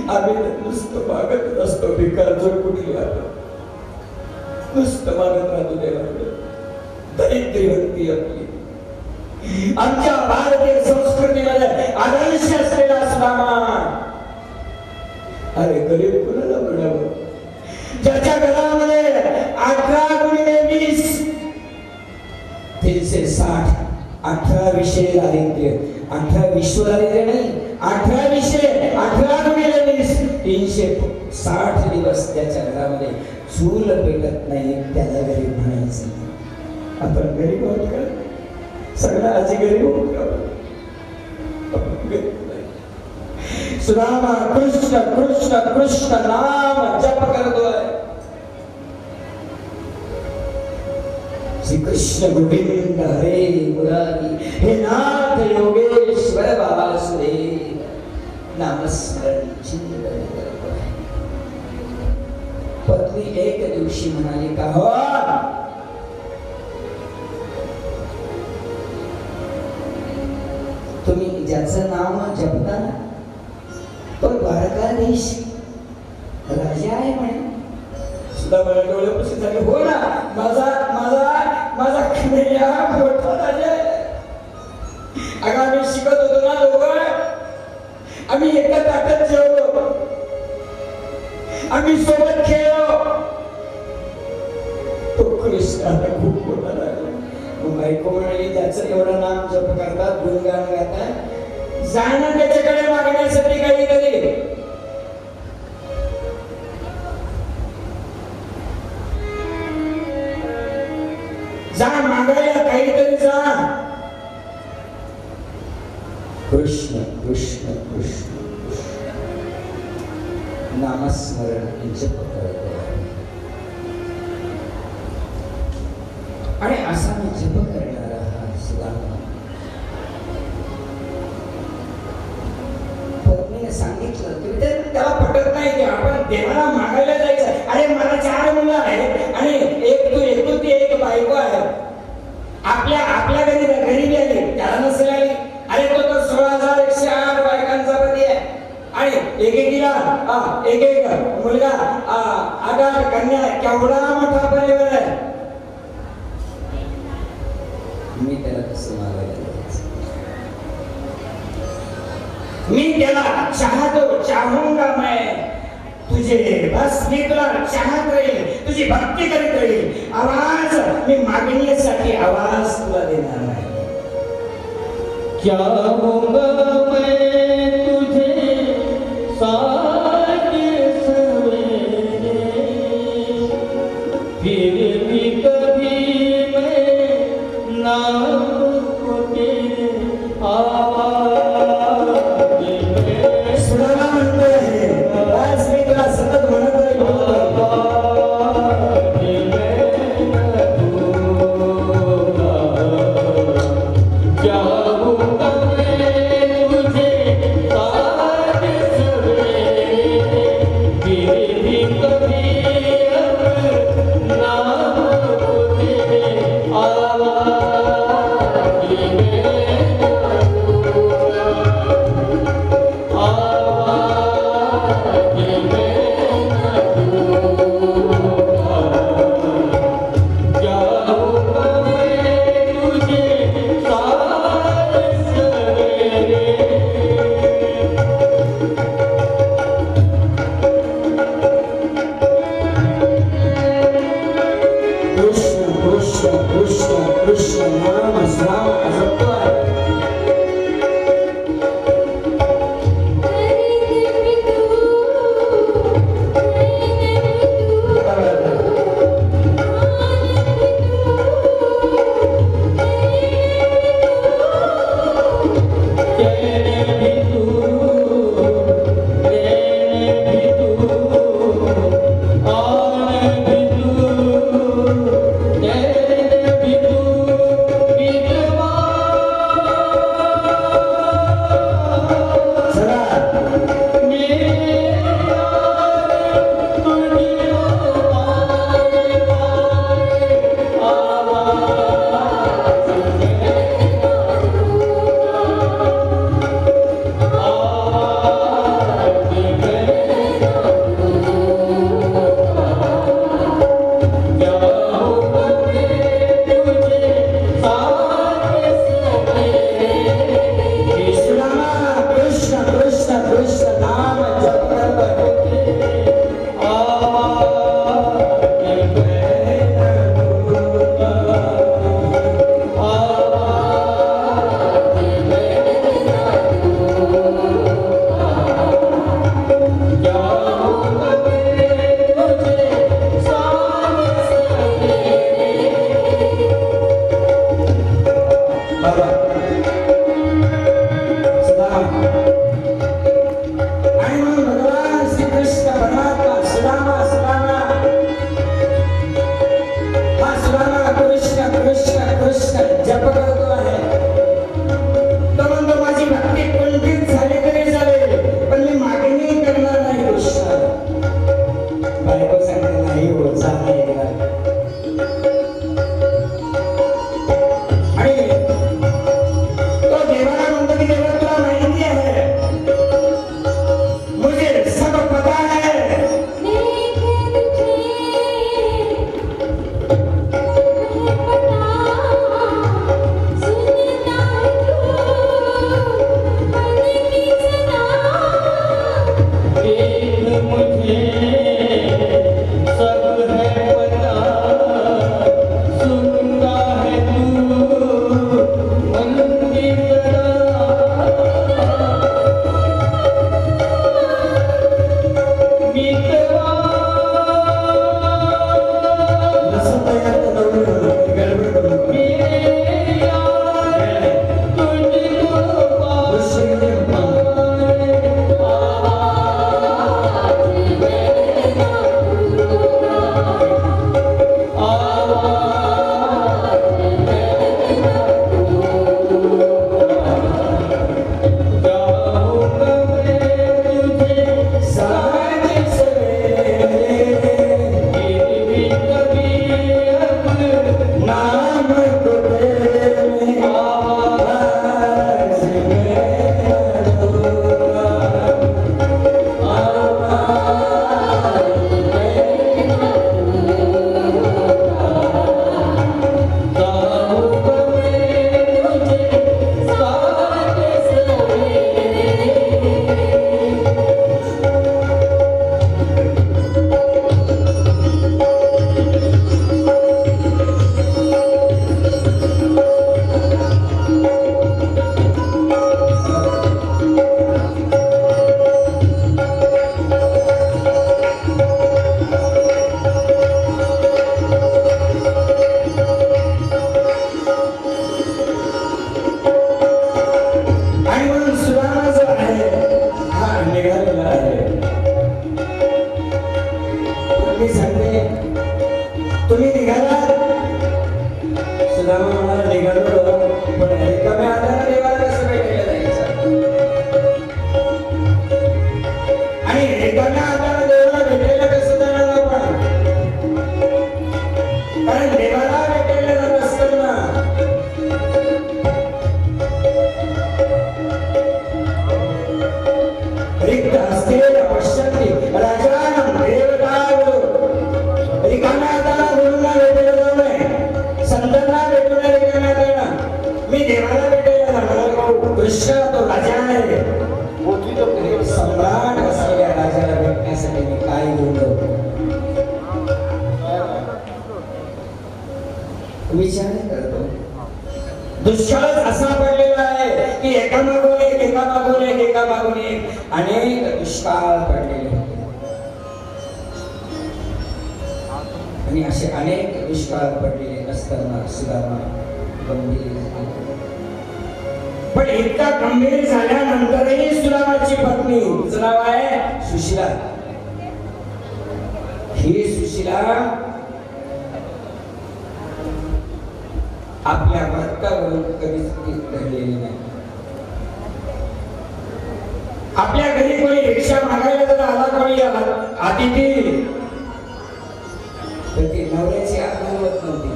आम्ही नुसतं मागत असतो, भिकार जर कुठली आपण नुसतं मागत राहतो देवाकडे. दरिद्री भक्ती आपली. आमच्या भारतीय संस्कृतीमध्ये आदर्श असलेला सुदामा 18 विषय दारिद्र्य, 18 विश्व दारिद्र्य नाही, 18 विषय, 18 गुणिले 20, 360 दिवस त्याच्या घरामध्ये चूल पेटत नाही, त्याला गरीब म्हणायचं. आपण गरीब आहोत का? सगळ्या आजी गरीब आहोत का? सुदामा कृष्ण कृष्ण कृष्ण नाम जप करतोय. श्री कृष्ण गोविंद हरे मुरारी, हे नाथ योगेश्वर वासुदेव, नामस्मरण चिंतन करतोय. पत्नी एक दिवशी म्हणाली का हो, तुम्ही ज्याचं नाव जपता ना तो द्वारकाधीश राजा आहे म्हणे. सुद्धा मला डोळे पुशी झाले. हो ना, माझा माझा माझा कन्हैया मोठा राजा आहे. अगं आम्ही शिकत होतो ना दोघं, आम्ही एका ताटात जेवलो, आम्ही सोबत खेळलो. तो कृष्ण आता खूप मोठा राजा. मग बायको म्हणाली, ज्याचं एवढं नाम जप करतात, गुणगान गातात, जाणं त्याच्याकडे मागण्यासाठी काहीतरी. जा मागायला काहीतरी जा. कृष्ण कृष्ण कृष्ण नामस्मरण जप करतो. आणि असा मी जप करणारा हा सुदामा. पत्नीने सांगितलं की त्याला पटत नाही की आपण देवाला मागायला जायचं. अरे मला 4 मुलं आहेत आणि एक तू ती एक बायको आहे. आपल्या घरी गरीबी आली, त्याला नसेल आली. अरे तो तर 16,108 बायकांचा पती आहे आणि एक मुलगा, 8 कन्या, केवढा मोठा परिवार आहे. मी त्याला कसं मागायला जायचं? मी त्याला चाहूंगा मैं तुझे, बस मी तुला चाहत राहील, तुझी भक्ती करीत राहील. आवाज मी मागण्यासाठी आवाज तुला देणार नाही. क्या होगा मैं तुझे साथ सवेरे, फिर भी कभी मैं नाम को तेरे आवाज में सुनाना म्हणतोय, बस मी तुला सतत म्हणत राहील. क्या होगा मैं तुझे साथ सवेरे, देख मुझे सब है पता, सुनता है तू मन की तरह। मितवा नसत तयार करून गडबड करू नका. मेरे यार तुझको दृश्य साजे सवेरे नाम को तेरे में आवाज में दूंगा, आणि म्हणून सुदामा जो आहे हा निघालेला आहे. मी सांगते तुम्ही निघाला. सुदामा म्हणाला निघालो, पण रिकाम्या हाताने देवाला कसं भेटायला जायचं? आणि रिकाम्या हाताने देवाला भेटायला कसं जाणार आपण? कारण देवाला भेटायला जात असताना रिक्त हस्तेन पश्यन्ति राजानं देवतावो. रिकाम्या हाताला गुरूंना भेटायला जाऊ नये, संतांना भेटून रिकाम्या हाताने. मी देवाला भेटायला जाणार. कृष्ण तो राजा आहे, सम्राट असलेल्या राजाला भेटण्यासाठी मी काय घेऊन जाऊ? विचार करतो. दुष्काळच असा पडलेला आहे की एकामागून एक एकामागून एक एकामागून एक अनेक दुष्काळ पडलेले आहेत. आणि असे अनेक दुष्काळ पडलेले असताना सुदामा गंभीर झाला. पण इतका गंभीर झाल्यानंतरही सुदामाची पत्नी, तिचं नाव आहे सुशीला, ही सुशीला आपल्या व्रतावरून कधीच घडलेली नाही. आपल्या घरी कोणी भिक्षा मागायला जर आला कोणी अतिथी, तर ती नवऱ्याची आज्ञा होत नव्हती.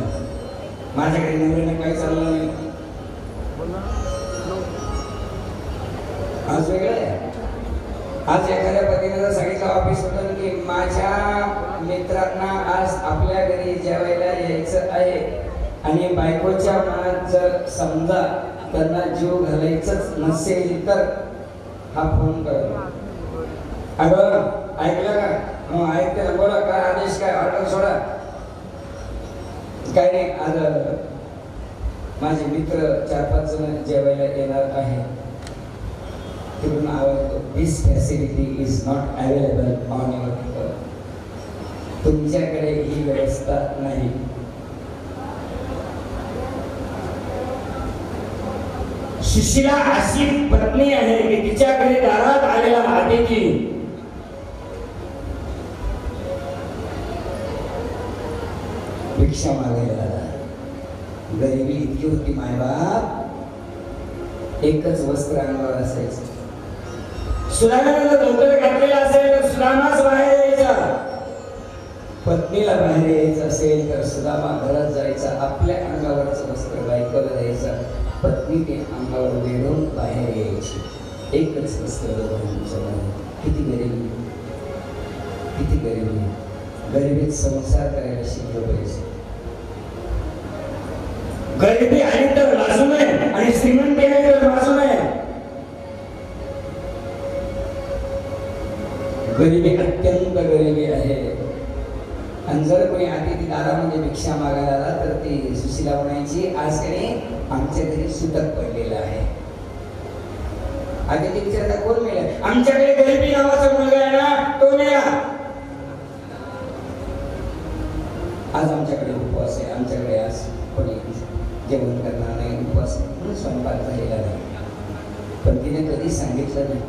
माझ्याकडे नवऱ्याने काही चाललं नाही. आज वेगळं आहे. आज एखाद्या पतीने जर सांगितलं ऑफिसमधून की माझ्या मित्रांना आज आपल्या घरी जेवायला यायचं आहे, आणि बायकोच्या मनात जर समजा त्यांना जीव घालायचंच नसेल तर हा फोन कर. अगं ऐकलं का? हो ऐकते ना, बोला काय आदेश, काय ऑर्डर सोडा. काय नाही, आज माझे मित्र 4-5 जण जेवायला येणार आहे. तिकडून आवाज येतो, this facility is not available on your. तुमच्याकडे ही व्यवस्था नाही. सुशीला अशी पत्नी आहे की तिच्याकडे दारात आलेला अतिथी भिक्षा मागायला आला. गरिबी इतकी होती, मायबाप एकच वस्त्र अंगावर असायचं. सुदामाला धोतर घातलेलं असेल तर सुदामाच बाहेर यायचा. पत्नीला बाहेर यायचं असेल तर सुदामा घरात जायचा, आपल्या अंगावरचं वस्त्र बायकोला द्यायचं. पत्नी ते अंगावर वेढून बाहेर यायची. एकच वस्त्र दोघांच्या बाहेर. किती गरिबी, किती गरिबी. गरिबीत संसार करायला शिकलो पाहिजे. गरिबी आहे तर लाजू नये आणि श्रीमंती आहे तर लाजू नये. गरिबी अत्यंत गरिबी आहे. आणि जर कोणी अतिथी दारामध्ये भिक्षा मागायला आला तर ती सुशीला म्हणायची, आज कडे आमच्या घरी सुतक पडलेलं आहे. अतिथी विचारता कोण मिळेल? आमच्याकडे गरिबी नावाचा मुलगा आहे ना, तो मिळा. आज आमच्याकडे उपवास आहे, आमच्याकडे आज कोणी जेवण करणार नाही, उपवास म्हणून स्वयंपाक झालेला नाही. पण तिने कधी सांगितलं नाही.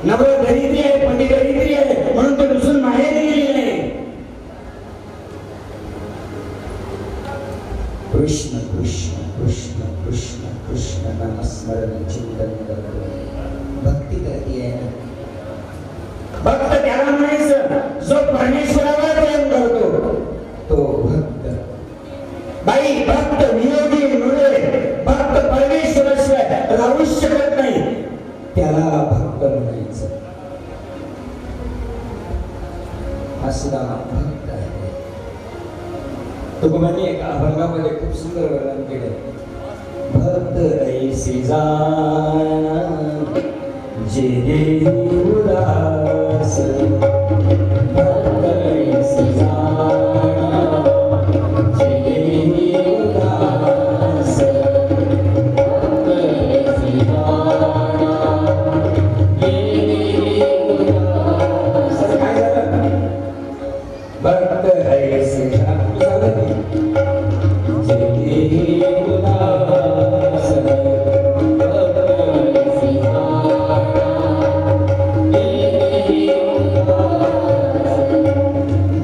नवरा दरिद्री आहे, पती दरिद्री आहे म्हणून तो दुसून माहेर गेली नाही. कृष्ण कृष्ण कृष्ण कृष्ण कृष्ण नामस्मरण चिंतन करतो. भक्ती करती आहे ना. भक्त त्याला म्हणायचं जो परमेश्वराला प्रेम करतो तो भक्त. बाई भक्त वियोगी मुळे भक्त परमेश्वराशिवाय राहू शकत नाही, त्याला भक्त म्हणायचं. हा सुद्धा भक्त आहे. तुकोबांनी एका अभंगामध्ये खूप सुंदर वर्णन केलं. भक्त ऐसी जाना जे देही उदास, भक्त ऐसी जाना जे देही उदास, भक्त ऐसी जाना जे देही उदास. काय झालं? भक्त ऐसी जाना जे देही उदास,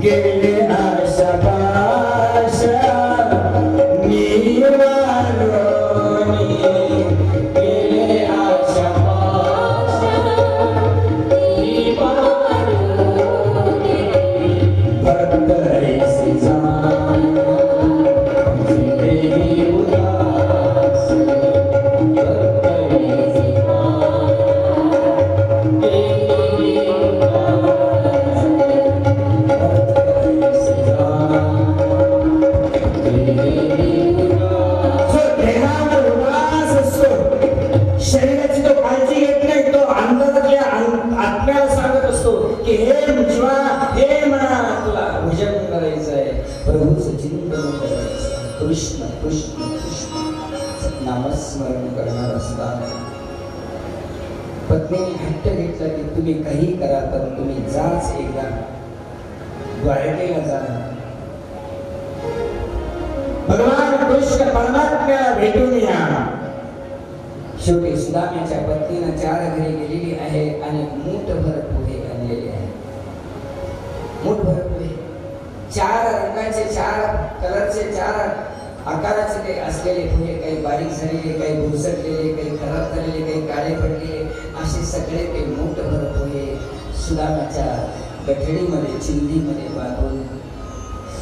गेले आशा पाशा निर्वालोनी, गेले आशा पाशा निर्वालोनी, भक्त ऐसी जाना जे देही उदास, भक्त ऐसी शरीराची तो काळजी घेत नाही, तो अंतरातल्या आत्म्याला सांगत असतो की हे जीवा, हे मना, तुला भजन करायचं आहे, प्रभूचं चिंतन करायचं, कृष्ण कृष्ण कृष्ण नामस्मरण करणार असताना पत्नीने हट्ट घेतला की तुम्ही काही करा पण तुम्ही जाच एकदा द्वारकेला जा. भगवान कृष्ण परमात्म्याला भेटून या. शेवटी सुदाम्याच्या पत्नीनं 4 घरी गेलेली आहे आणि मूठभर पोहे आणलेले आहे. मूठभर पोहे, 4 रंगाचे, 4 कलरचे, 4 आकाराचे ते असलेले पोहे, काही बारीक झालेले, काही भुसटलेले, काही खराब झालेले, काही काळे पडलेले, असे सगळे ते मूठभर पोहे सुदाम्याच्या गठडीमध्ये, चिंधीमध्ये बांधून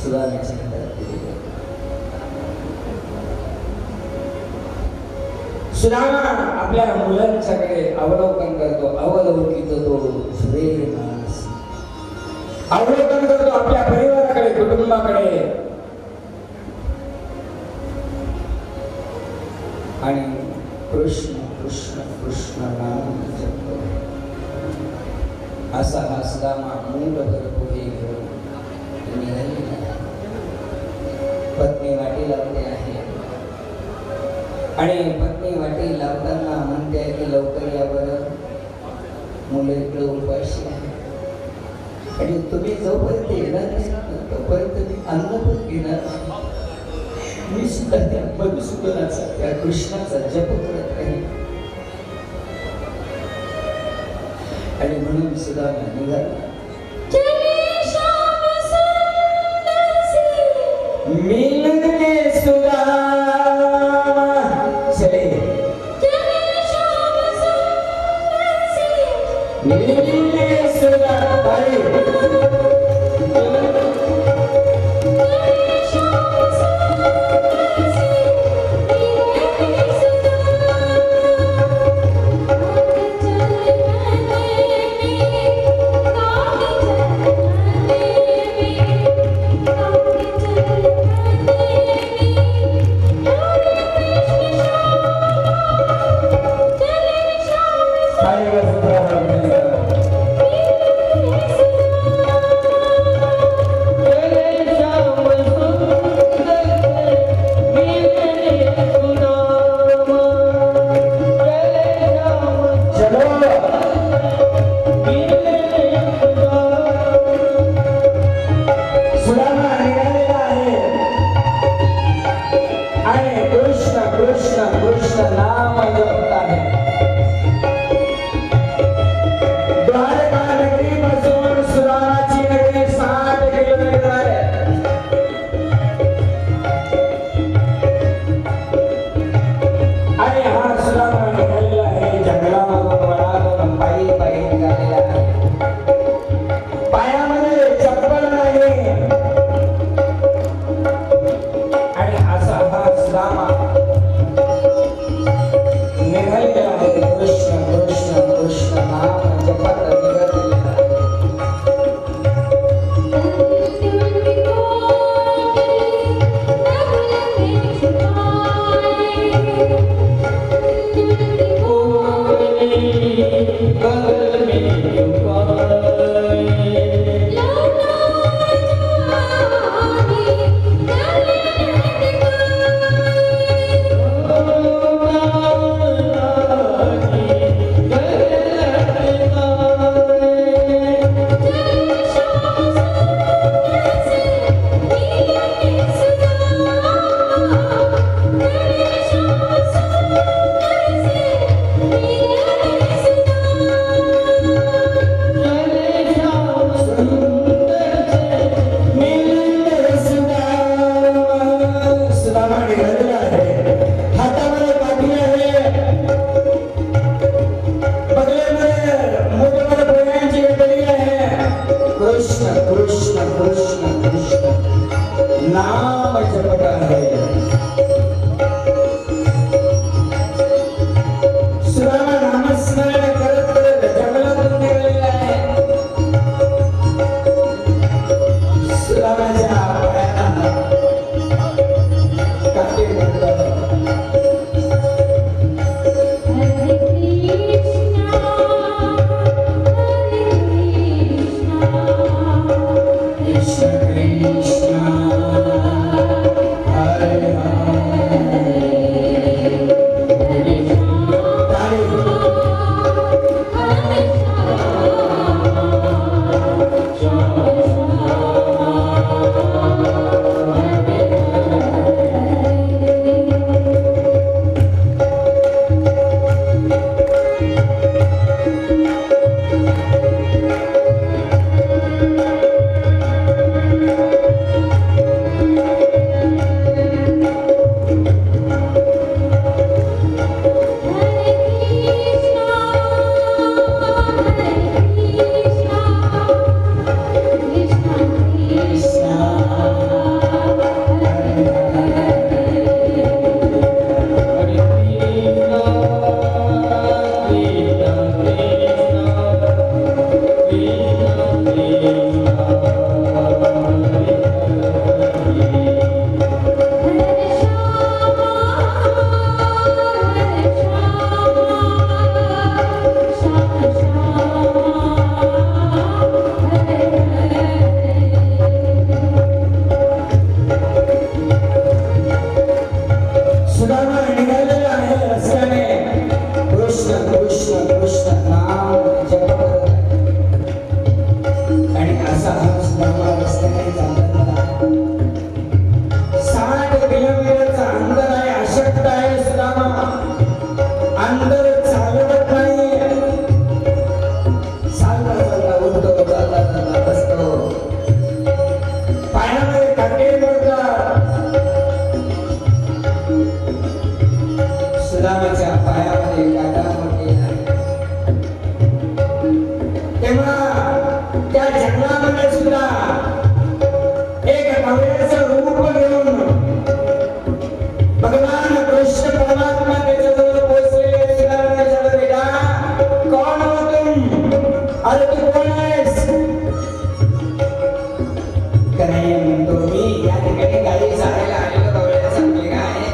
सुदाम्याच्या हातात दिलेले. सुदामा आपल्या मुलांच्याकडे अवलोकन करतो. अवलौकित तो सुरेख मानस. अवलोकन करतो आपल्या परिवाराकडे, कुटुंबाकडे. आणि कृष्ण कृष्ण कृष्ण नाम जपतो. असा हा सुदामा मूठभर पोहे घेऊन निघालेला आहे. पत्नी वाटी लावते आहे आणि पत्नी वाटी लावताना म्हणते की लवकर या बरं, मुलं इकडे उपाशी आहे आणि तुम्ही जोपर्यंत येणार नाही तोपर्यंत मी अन्न पण घेणार नाही. मी सुद्धा त्या मधुसूदनाचा, त्या कृष्णाचा जप करत राहील. आणि म्हणून सुद्धा निघाला. मिलके सुदामा चले, मिलके सुदामा पायामध्ये चप्पल नाही आणि असा हा सुदामा निघालेला आहे कृष्ण कृष्ण कृष्ण नाम जपत निघालेला आहे. बगल में पाए सुदामा निघालेला आहे. हातामध्ये काठी आहे. बगलेमध्ये मोठे पोळ्यांची गडबडी आहे. कृष्ण कृष्ण कृष्ण कृष्ण नाम जपत आहे. सुदामा नामस्मरण करत करत जंगलातून निघालेला आहे. सुदामाच्या पायाला काटे पडतात. कृष्ण कृष्ण हरे सुदामा निघालेला आहे रस्त्याने. कृष्ण कृष्ण कृष्ण नाम जपत आहे. आणि असा हा सुदामा रस्त्याने चालत आहे. 60 किलोमीटरचा अंतर आहे. अशक्त आहे सुदामा. अंतर चालवत नाही. चालता चालता उठतो, चालता चालता बसतो. पायामध्ये काटे पडतात. सुदामाच्या पायामध्ये काटा पडलेला आहे. तेव्हा त्या जंगलामध्ये सुद्धा एक नवऱ्याचं रूप घेऊन भगवान कृष्ण परमात्मा त्याच्याजवळ पोहोचलेले. सुदामाने विचारलं, बेटा कोण हो तुम? अरे तू कोण आहेस? कन्हैया म्हणतो, मी या ठिकाणी गाडी चालायला आलेलो नवऱ्याचा मुलगा आहे.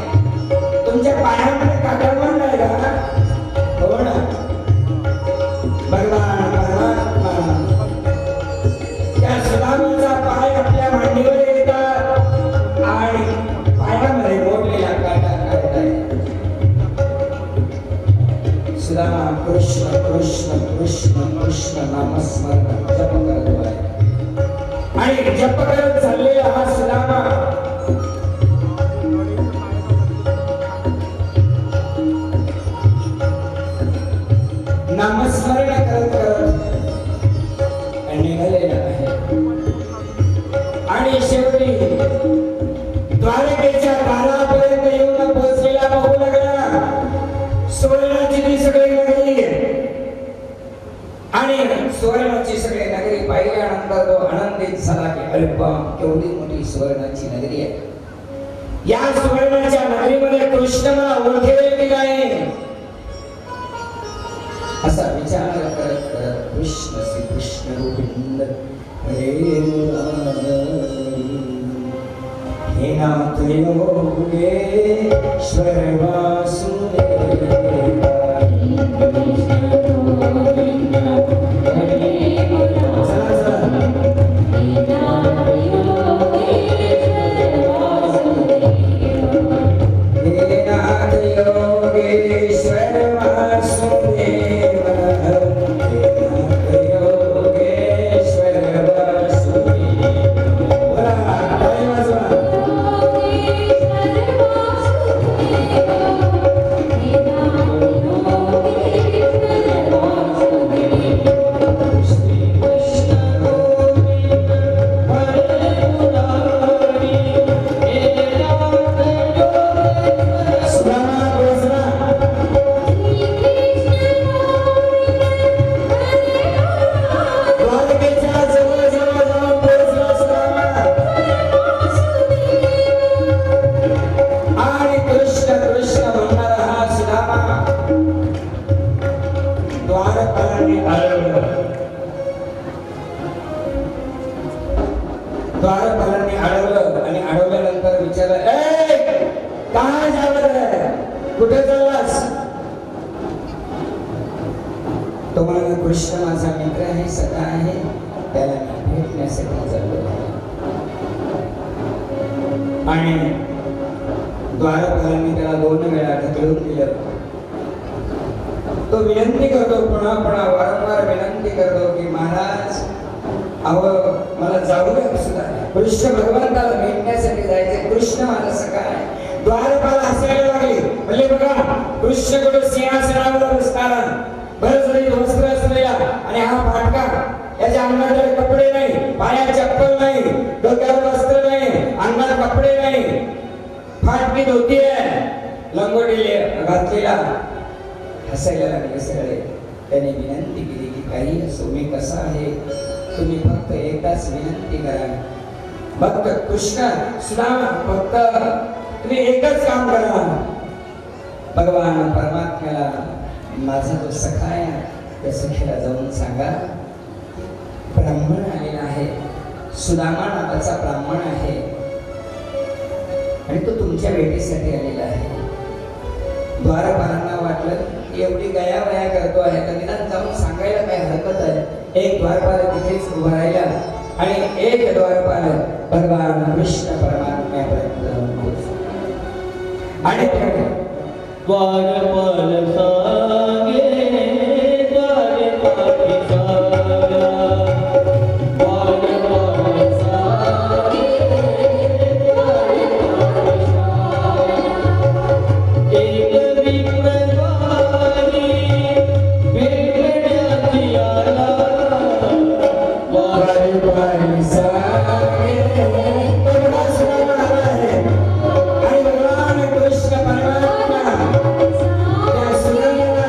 तुमच्या पायामध्ये काटा पडलाय का? हो ना. भगवान परमात्मा त्या सुदामाचा पाय आपल्या मांडीवर येतात आणि पायामध्ये मोडलेला काटा काढताय. सुदामा कृष्ण कृष्ण कृष्ण कृष्ण नामस्मरण जप करतो आहे. आणि जप करत चाललेला हा सुदामा नामस्मरण करत करत निघालेला आहे. आणि शेवटी द्वारकेच्या दारापर्यंत येऊन पोहोचलेला बघू लागला. सुवर्णाची ती सगळी लागली आणि सुवर्ण पाहिल्यानंतर तो आनंदित झाला की अरे बाप केवढी मोठी सुवर्णाची नगरी आहे. या सुवर्णाच्या नगरीमध्ये कृष्ण मला ओळखेल की नाही असा विचार करत करत कृष्ण श्रीकृष्ण गोविंद हरे मुरारी हे नाथ योगेश्वर वासुदेव द्वारपालांनी अडवलं आणि अडवल्यानंतर विचारलं काय झालं कुठे चाललास तो म्हणाला कृष्ण माझा मित्र आहे सखा आहे त्याला मी भेटण्यासाठी चाललो आणि द्वारपालांनी त्याला 2 वेळा ढकलून दिलं. तो विनंती करतो पुन्हा पुन्हा वारंवार विनंती करतो की महाराज अहो मला जाऊ द्या सुद्धा कृष्ण भगवंताला भेटण्यासाठी जायचे कृष्ण माझा सखा आहे. द्वारपाल हसायला लागले म्हणजे बघा कृष्ण कुठे सिंहासनावर बसताना भरजरीत वस्त्र असलेला आणि हा फाटका याच्या अंगावर कपडे नाही पायात चप्पल नाही डोक्यावर वस्त्र नाही अंगात कपडे नाही फाटकी धोती आहे लंगोटी घातलेला हसायला लागले सगळे. त्याने विनंती केली की काही असो मी कसा आहे तुम्ही फक्त एकदाच विनंती करा. भक्त कृष्ण सुदामा फक्त तुम्ही एकच काम करा भगवान परमात्म्याला माझा जो सखा आहे त्या सखीला जाऊन सांगा ब्राह्मण आलेला आहे सुदामा नावाचा ब्राह्मण आहे आणि तो तुमच्या भेटीसाठी आलेला आहे. द्वारपालांना वाटलं एवढी गयावया करतो आहे तर निदान जाऊन सांगायला काय हरकत आहे. एक द्वारपाल तिथेच उभा राहिला आणि एक द्वारपाल भगवान कृष्ण परमात्म्यापर्यंत जाऊन पोहोचला आणि द्वारपाल सांगे द्वारपाल सांगा द्वारपाल सांगे द्वारपाल सांगा एक विप्रवारी भेटण्याची आला द्वारपाल सांगे आणि भगवान कृष्ण परमात्मा त्या सुदामाला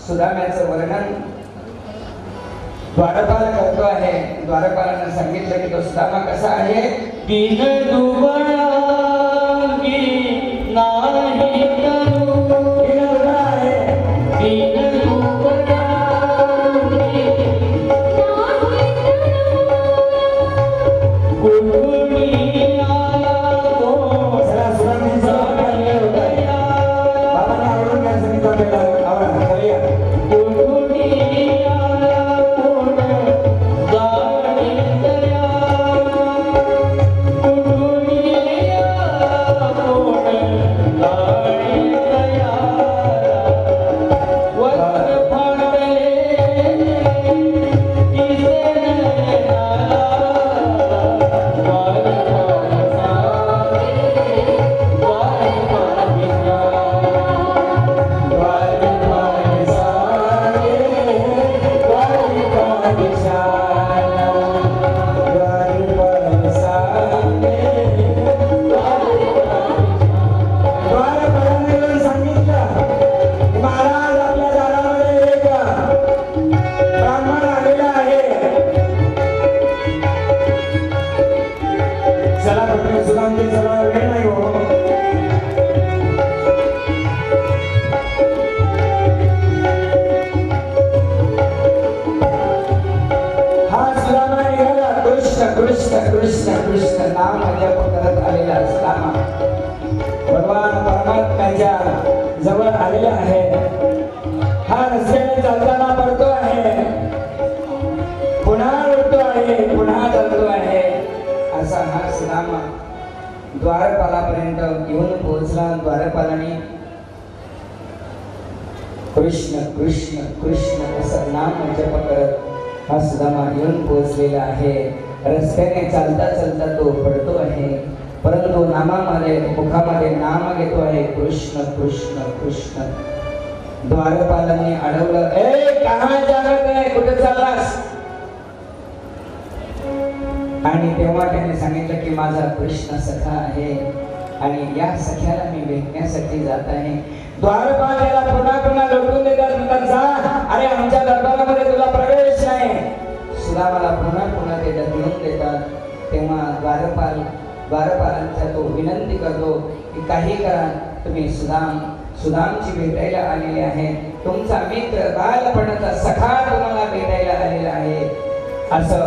सुदाम्याचं वर्णन द्वारपाल करतो आहे. द्वारपालानं सांगितलं की तो सुदामा कसा आहे. दीन दुबळांगी नाही तनु दीनदुबळा आहे. दीन दुबळांगी कुणकुणिया तो चला सुदाम्याचं वर्णन होत आहे. बाबांना आवडून घ्या सांगितलं आपल्याला. आवडा करूया. कुणकुणिया कोण जाणितया कुणकुणिया कोण जाणितया वस्त्र फाटले दिसेना चला पटकन सुदामचे जरा वेळ नाही हो. हा सुदामा निघाला. कृष्ण कृष्ण कृष्ण कृष्ण नाम जप करत आलेला सुदामा भगवान परमात्म्याच्या जवळ आलेला आहे. हा रस्त्याने चालताना पडतो आहे, पुन्हा उठतो आहे, पुन्हा चालतो आहे. असा हा सुदामा द्वारपालापर्यंत येऊन पोहोचला. द्वारपालाने कृष्ण कृष्ण कृष्ण असं नाम जप करत हा सुदामा येऊन पोहोचलेला आहे. रस्त्याने चालता चालता तो पडतो आहे, परंतु नामामध्ये मुखामध्ये नाम घेतो आहे कृष्ण कृष्ण कृष्ण. द्वारपालाने अडवलं. ए कहाँ जात आहे, कुठे चाललास. आणि तेव्हा त्याने सांगितलं की माझा कृष्ण सखा आहे आणि या सख्याला मी भेटण्यासाठी जात आहे. द्वारपाल याला पुन्हा पुन्हा लोटून देतात. म्हणतात जा, अरे आमच्या दरबारामध्ये तुला प्रवेश नाही. सुदामाला पुन्हा पुन्हा ते ढकलून देतात. तेव्हा द्वारपालांचा तो विनंती करतो की काही करा, तुम्ही सुदामची भेटायला आलेले आहे. तुमचा मित्र बालपणाचा सखा तुम्हाला भेटायला आलेला आहे. असं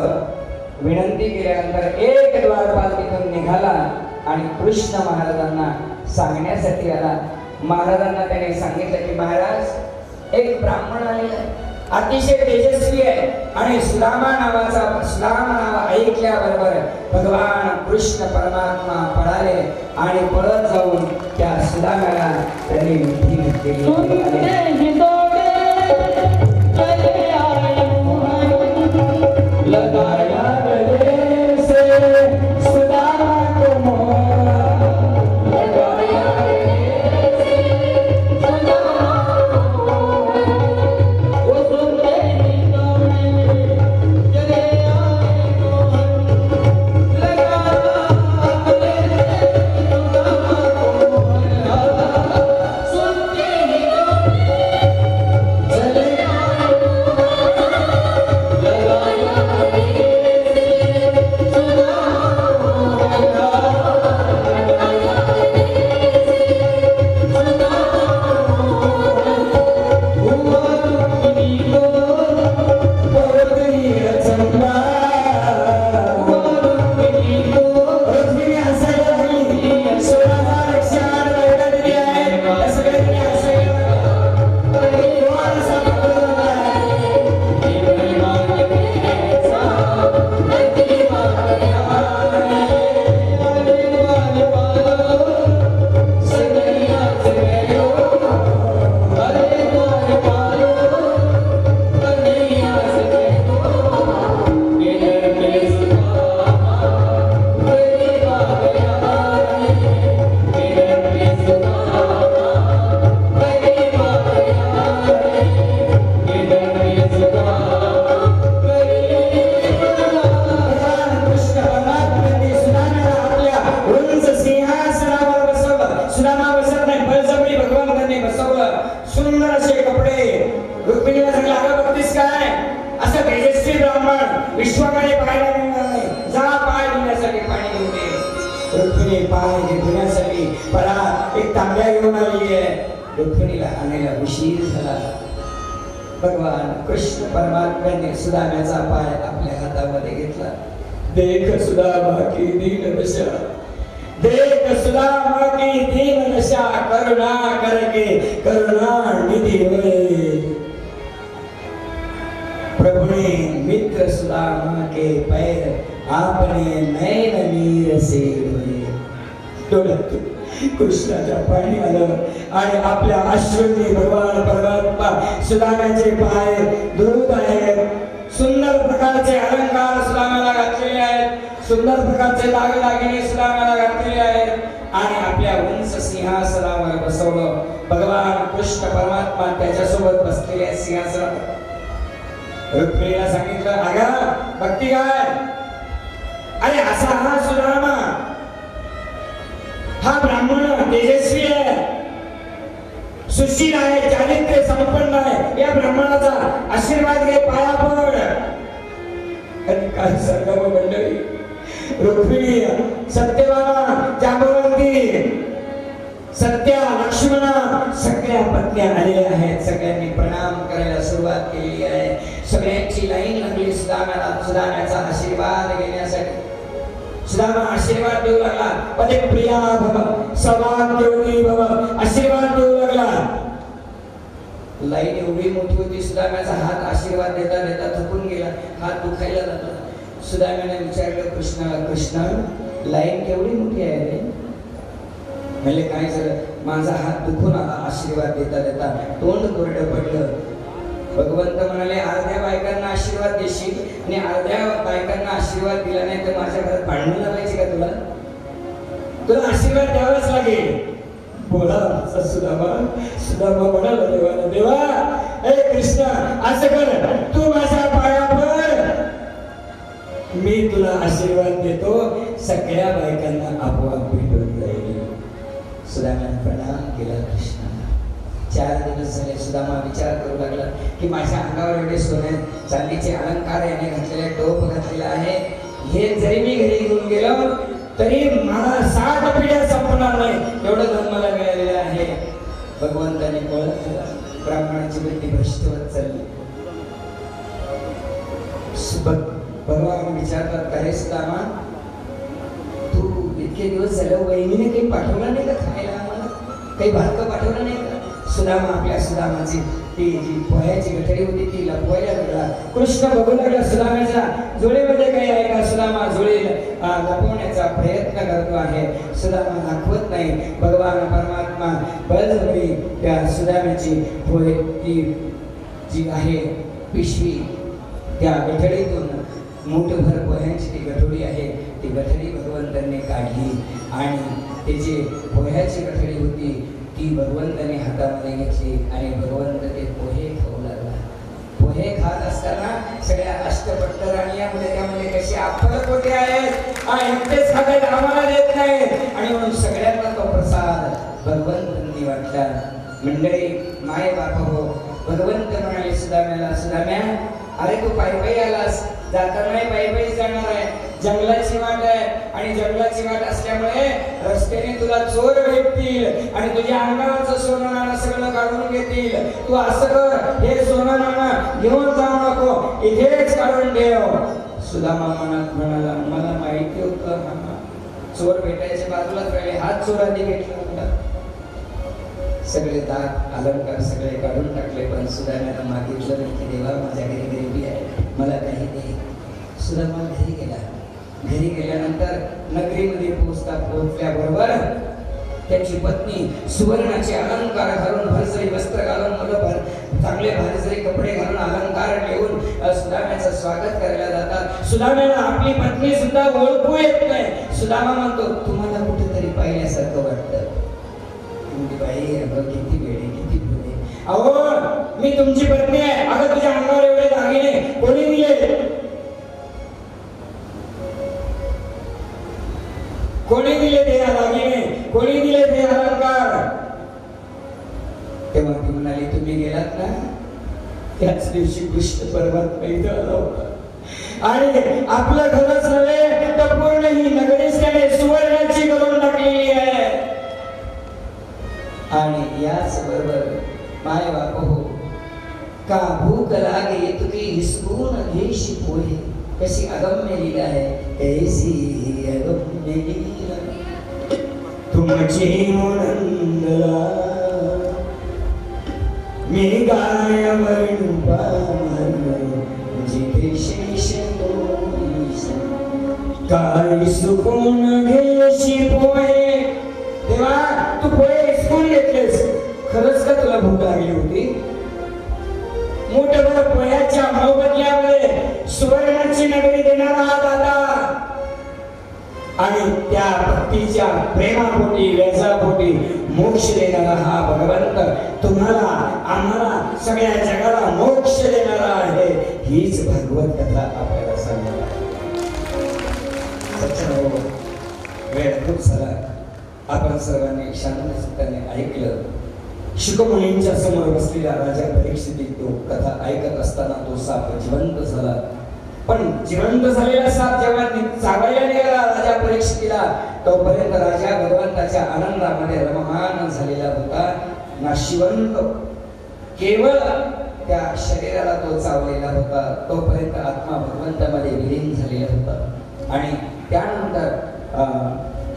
विनंती केल्यानंतर एक द्वारपाल तिथून निघाला आणि कृष्ण महाराजांना सांगण्यासाठी आला. महाराजांना त्याने सांगितलं की महाराज, एक ब्राह्मण आलेला आहे, अतिशय तेजस्वी आहे आणि सुदामा नाव ऐकल्याबरोबर भगवान कृष्ण परमात्मा पळाले आणि पळत जाऊन त्या सुदामाला त्यांनी मिठी घेतलेली आहे. लगाया गले से सुदामा को मोरा, लगाया गले से सुदामा को मोरा. वो सुनते ही दौड़े चले आए मोहन, लगाया गले से सुदामा को मोरा. सुनते ही दौड़े चले आए रुक्मिणीला सांगितलं अगं बघतीस काय असं तेजस्वी ब्राह्मण विश्वाकडे पाहायला मिळणार नाही, जा पाय धुण्यासाठी पाणी घेऊन ये. रुक्मिणी पाय धुण्यासाठी परा एक तांब्या घेऊन आलेली आहे. रुक्मिणीला आणायला उशीर झाला. भगवान कृष्ण परमात्म्याने सुदाम्याचा पाय आपल्या हातामध्ये घेतला. देख सुदामा की दीन दशा, देख सुदामा की दीन दशा, करुणा करके करुणा निधि होए. प्रभु ने मित्र सुदामा के पैर आपने नैन नीर से धोए. डोळ्यात कृष्णाच्या पाणी आलं आणि आपल्या अश्रूंनी भगवान परमात्मा सुदाम्याचे पाय धुत आहेत. सुंदर प्रकारचे अलंकार सुदाम्याला घातलेले आहेत, सुंदर प्रकारचे दागदागिने सुदाम्याला घातलेले आहेत आणि आपल्या उंच सिंहासनावर बसवलं. भगवान कृष्ण परमात्मा त्याच्यासोबत बसलेले आहेत सिंहासनावर. रुक्मिणीला सांगितलं अगं भक्ती काय, अरे असा हा सुदामा, हा ब्राह्मण तेजस्वी आहे, सुशील आहे, चारित्र्य संपन्न आहे, या ब्राह्मणाचा आशीर्वाद घे, पाया पड. आणि काय सर्व मंडळी, रुक्मिणी सत्यवाना जांबवंती सत्या लक्ष्मणा सगळ्या पत्न्या आलेल्या आहेत. सगळ्यांनी प्रणाम करायला सुरुवात केली आहे. सगळ्यांची लाईन लागली सुदाम्याचा आशीर्वाद घेण्यासाठी. सुदामा आशीर्वाद देऊ लागला. पदे प्रिया भव सौभाग्यवती भव आशीर्वाद देऊ लागला. लाईन एवढी मोठी होती, सुदाम्याचा हात आशीर्वाद देता देता थकून गेला, हात दुखायला लागला. सुदाम्याने विचारलं कृष्णाला, कृष्ण लाईन केवढी मोठी आहे रे? म्हणजे काय झालं, माझा हात दुखून आला आशीर्वाद देता देता, तोंड कोरडं पडलं. भगवंत म्हणाले अर्ध्या बायकांना आशीर्वाद देशील आणि अर्ध्या बायकांना आशीर्वाद दिला नाही तर माझ्या घरात भांडण लावायची का तुला? तुला आशीर्वाद द्यावाच लागेल. बोला सुदामा. सुदामा म्हणाला देवाला, देवा ए कृष्ण असं कर, तू माझ्या पाया पड, मी तुला आशीर्वाद देतो, सगळ्या बायकांना आपोआप भेटून जाईल. सुदामाने प्रणाम केला कृष्णाला. 4 दिवस झाले. सुदामा विचार करू लागला की माझ्या अंगावर एवढे सोने चांदीचे अलंकार याने घातलेले, टोप घातलेला आहे, हे जरी मी घरी घेऊन गेलो तरी मला 60 पिढ्या संपणार नाही, एवढं धन मला मिळालेलं आहे. भगवंताने ओळखलं, ब्राह्मणाची बुद्धी भ्रष्ट होत चालली. भगवान विचारतात, अरे सुदामा तू इतके दिवस झालं वहिनीने काही पाठवलं नाही का खायला, आम्हाला काही भालकं पाठवलं नाही का? सुदामाची ती जी पोह्याची गठरी होती ती लपवायला लागला. कृष्ण बघू लागला सुदामाच्या जुळीमध्ये काही आहे का? सुदामा जुळी लपवण्याचा प्रयत्न करतो आहे, सुदामा दाखवत नाही. भगवान परमात्मा बळजबरी त्या सुदामाची पोहे ती जी आहे पिशवी, त्या गठडीतून मूठभर पोह्यांची ती गठोडी आहे, ती गठडी भगवंतांनी काढली आणि त्याची पोह्याची गठडी होती ती भगवंतांनी हातामध्ये घेतली आणि भगवंत ते पोहे खाऊ लागला. पोहे खात असताना सगळ्या अष्टपट्ट राणीयामध्ये त्यामध्ये कशी आपलं पोटे आहेत आणि तेच खात आम्हाला देत नाहीत आणि म्हणून सगळ्यांना तो प्रसाद भगवंतांनी वाटला. मंडळी माय बाप हो, भगवंत म्हणाले सुदाम्याला, सुदाम्या अरे तू पायी आलास, जाताना पायी जाणार आहे, जंगलाची वाट आहे आणि जंगलाची वाट असल्यामुळे रस्त्याने तुला चोर भेटतील आणि तुझ्या अंगावरचं सोनं नाणं सगळं काढून घेतील. तू असं कर, हे सोनं नाणं घेऊन जाऊ नको, इथेच काढून ठेव. सुदामा मनात म्हणाला, मला माहिती होतं चोर भेटायच्या बाजूलाच राहिले, हात चोरांनी घेतला होता. सगळे दाग अलंकार सगळे काढून टाकले, पण सुदाम्याला मागितलं की देवा माझ्या घरी गरिबी आहे, मला काही दे. सुदामा घरी गेला. घरी गेल्यानंतर नगरीमध्ये पोहोचल्याबरोबर त्याची पत्नी सुवर्णाचे अलंकार घालून, भरजरी वस्त्र घालून, चांगले भरजरी कपडे घालून, अलंकार घेऊन सुदाम्याचं स्वागत करायला जातात. सुदाम्याला आपली पत्नी सुद्धा ओळखू येत नाही. सुदामा म्हणतो, तुम्हाला कुठेतरी पाहिल्यासारखं वाटतं. बाई अगं किती वेळे, किती बोले, अहो मी तुमची पत्नी आहे, अगं तुझ्या अंगावर एवढे दागिने कोणी दिले? कोणी दिले ते दागिने, कोणी दिले ते अलंकार? तेव्हा ती म्हणाली, तुम्ही गेलात ना, त्याच दिवशी कृष्ण परमात्मा इथं आला होता आणि आपलं घरच नव्हे तर पूर्ण ही नगरीच त्याने सुवर्णाची करून टाकलेली आहे. आणि याच बरोबर माय बाप हो का भूक लागे तुझी हिसकून घेशी पोहे. कशी अगम्य लीला आहे ऐसी अगम्य लीला तुमची मुनंदला मी गाय वर्ण पामन जिथे शेष तोईस काय सुकून घेशी पोहे. देवा तू पोहे हिसकून घेतलेस, खरंच का तुला भूक लागली होती? मोठ्या पोह्याच्या मोबदल्यामध्ये सुवर्णाची नगरी देणारा हा दादा आणि त्या भक्तीच्या प्रेमापोटी व्यसापोटी मोक्ष देणारा हा भगवंत तुम्हाला आम्हाला सगळ्या जगाला मोक्ष देणारा आहे. हीच भागवत कथा आपल्याला सांगणार आहे. वेळ खूप झाला, आपण सर्वांनी शांतचित्ताने ऐकलं. शुकमुनींच्या समोर बसलेल्या राजा परीक्षित तो कथा ऐकत असताना तो साप जिवंत झाला. पण जिवंत झालेला साप जेव्हा चावायला निघाला राजा परीक्षितीला, तोपर्यंत राजा भगवंताच्या आनंदामध्ये रममान झालेला होता. नाशिवंत केवळ त्या शरीराला तो चावलेला होता. तोपर्यंत आत्मा भगवंतामध्ये विलीन झालेला होता. आणि त्यानंतर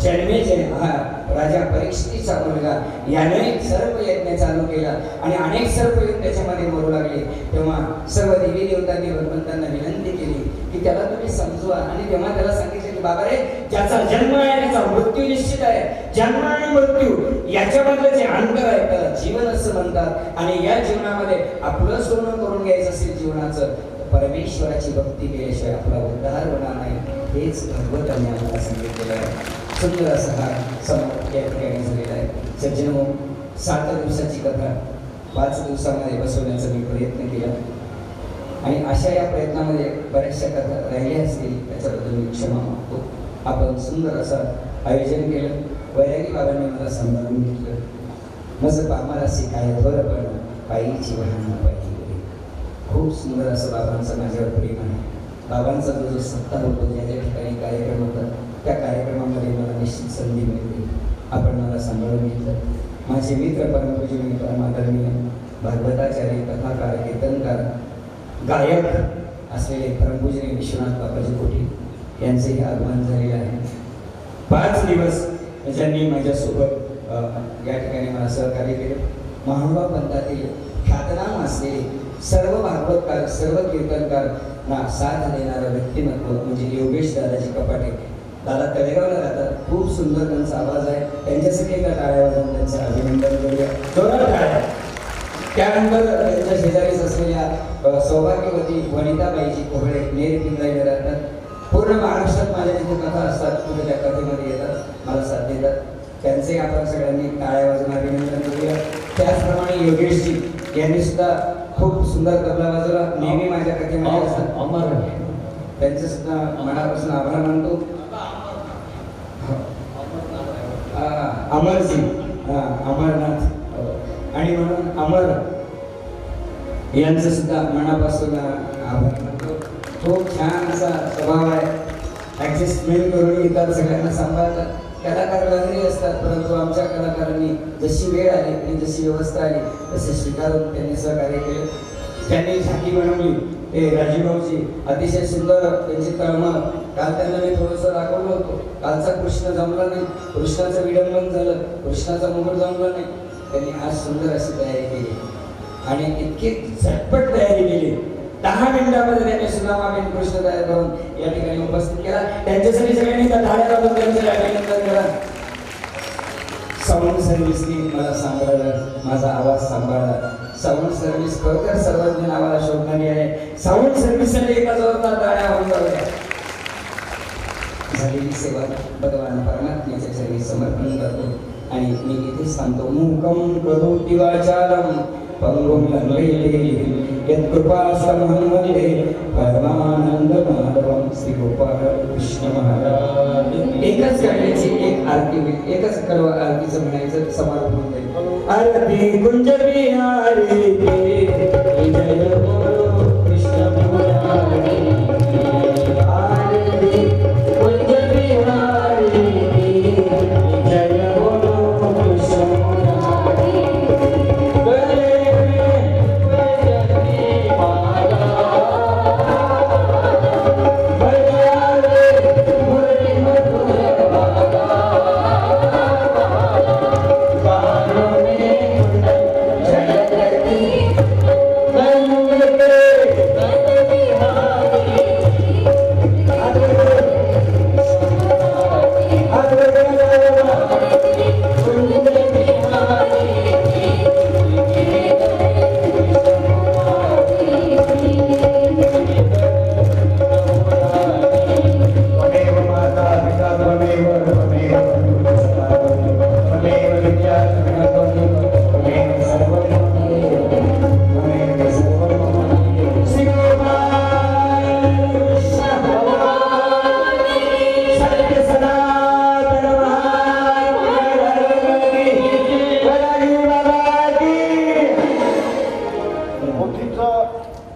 जन्मेजय हा राजा परीक्षितीचा मुलगा याने सर्पयज्ञ चालू केला आणि अनेक सर्पयोग त्याच्यामध्ये मरू लागले. तेव्हा सर्व देवी देवतांनी भगवंतांना विनंती केली की त्याला तुम्ही समजवा. आणि तेव्हा त्याला सांगितले की बाबा रे, ज्याचा जन्म आहे त्याचा मृत्यू निश्चित आहे. जन्म आणि मृत्यू याच्यामधलं जे अंतर आहे त्याला जीवन असं म्हणतात. आणि या जीवनामध्ये आपलं सोनं करून घ्यायचं असेल जीवनाचं, परमेश्वराची भक्ती केल्याशिवाय आपला उद्धार होणार नाही. हेच भगवंतांनी आम्हाला सांगितलेलं आहे. सुंदर असा हा संवाद या ठिकाणी झालेला आहे. सज्जनो, 7 दिवसाची कथा 5 दिवसामध्ये बसवण्याचा मी प्रयत्न केला आणि अशा या प्रयत्नामध्ये बऱ्याचशा कथा राहिल्या असतील त्याच्याबद्दल मी क्षमा मागतो. आपण सुंदर असं आयोजन केलं. वैरागी बाबांनी मला सांभाळून घेतलं. मज आम्हाला शिकाय थोर पण पायीची वाहन पाहिजे. खूप सुंदर असं बाबांचं माझ्यावर प्रेम आहे. बाबांचा जो सत्ता होतो, ज्या ज्या ठिकाणी कार्यक्रम होतात त्या कार्यक्रमामध्ये मला निश्चित संधी मिळते. आपण मला सांभाळून घेतलं. माझे मित्र परमपूजनीय परमादरणीय भागवताचार्य, कथाकार, कीर्तनकार, गायक असलेले परमपूजनीय विश्वनाथ बाबाजी कोठी यांचेही आगमन झालेले आहे. 5 दिवस ज्यांनी माझ्यासोबत या ठिकाणी मला सहकार्य केलं. महानुभाव पंथातील ख्यातनाम असलेले सर्व भागवतकार, सर्व कीर्तनकार ना साथ देणारं व्यक्तिमत्व म्हणजे योगेश दादाजी कपाटे. दादा तळेगावला राहतात. खूप सुंदर त्यांचा आवाज आहे. त्यांच्यासाठी एका टाळ्या वाजवून त्यांचं अभिनंदन करूया. जोरात टाळ्या. त्यानंतर त्यांच्या शेजारीच असलेल्या सौभाग्यवती वनिताबाईजी कोहळे नेर पिंजाईला राहतात. पूर्ण महाराष्ट्रात माझ्या जिथे कथा असतात तिथे त्या कथेमध्ये येतात, मला साथ देतात. त्यांचे आपण सगळ्यांनी टाळ्या वाजवून अभिनंदन करूया. त्याचप्रमाणे योगेशजी यांनी सुद्धा खूप सुंदर तबला वाजवला. नेहमी माझ्या कथेमध्ये असतात. अमर त्यांचं सुद्धा मनापासून आभार मानतो. अमरजी, अमरनाथ आणि म्हणून अमर यांचं सुद्धा मनापासून आभार मानतो. खूप छान असा स्वभाव आहे. ॲडजस्टमेंट करून येतात, सगळ्यांना सांभाळतात. कलाकार वगैरे असतात, परंतु आमच्या कलाकारांनी जशी वेळ आली आणि जशी व्यवस्था आली तसे स्वीकारून त्यांनी सहकार्य केलं. त्यांनी झाकी बनवली. ते राजीवभाऊजी अतिशय सुंदर त्यांची तळमळ. काल त्यांना मी थोडंसं दाखवलं होतं. कालचा कृष्ण जमला नाही, कृष्णाचं विडंबन झालं, कृष्णाचा मुकुट जमला नाही. त्यांनी आज सुंदर अशी तयारी केली आणि इतकी झटपट तयारी केली. 10 मिनिटांमध्ये त्यांनी सुदामाबेन कृष्ण तयार करून या ठिकाणी उपस्थित केला. त्यांच्यासाठी सगळ्यांनी टाळ्या वाजवून त्यांचं अभिनंदन करा. साऊंड सर्व्हिसनी मला सांभाळलं, माझा आवाज सांभाळला. साऊंड सर्व्हिस खरोखर सर्वज्ञ नावाला शोभणारी आहे. साऊंड सर्व्हिससाठी एका जोरदार टाळ्या वाजवल्या. झालेली सेवा भगवान परमात्म्याच्या चरणी समर्पण करतो आणि मी इथेच सांगतो. मूकं करोति वाचालं पंगुं लंघयते यत्कृपास्तमहं वन्दे परमानंद माधवं श्री गोपाळ कृष्ण महाराज. एकच गाण्याची एक आरती होईल. एकच कडवा आरतीचं म्हणायचं, समारोप होऊन जाईल. आरती कुंज बिहारी जय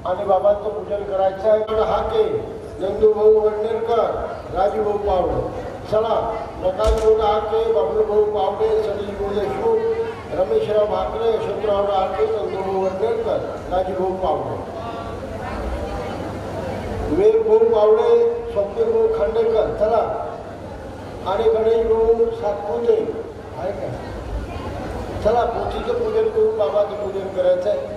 आणि बाबांचं पूजन करायचं आहे. पण हा के नंदूभाऊ वडनेरकर, राजूभाऊ पावडे, चला प्रकाशभाऊ हाके, बाबूभाऊ पावडे, सलीभाऊ देशमुख, रमेशराव भाकरे, यशवंतराव हाके, नंदूभाऊ वडनेरकर, राजूभाऊ पावडे, विवेकभाऊ पावडे, स्वप्नीलभाऊ खांडेकर, चला. आणि गणेशभाऊ सातपुते आहे का? चला पोथीचं पूजन करून बाबाचं पूजन करायचं आहे.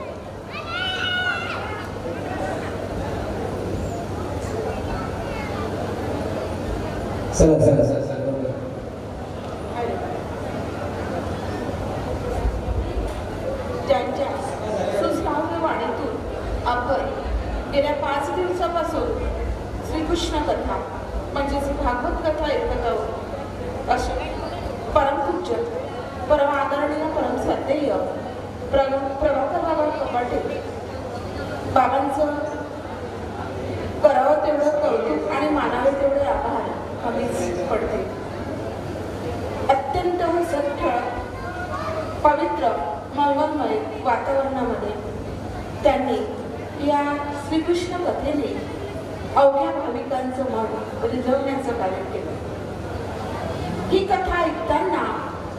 चला चला चला चला. ज्यांच्या सुश्राव्य वाणीतून आपण गेल्या 5 दिवसापासून श्रीकृष्ण कथा म्हणजेच भागवत कथा ऐकत आहोत. असे परमपूज्य परम आदरणीय परम श्रद्धेय प्रभाकर बाबा कपाटे बाबांचं करावं तेवढं कौतुक आणि मानावे तेवढे आभार कमीच पडते. अत्यंत सठ्ठ पवित्र मंगलमय वातावरणामध्ये त्यांनी या श्रीकृष्ण कथेने अवघ्या भाविकांचं मन रिझवण्याचं कार्य केलं. ही कथा ऐकताना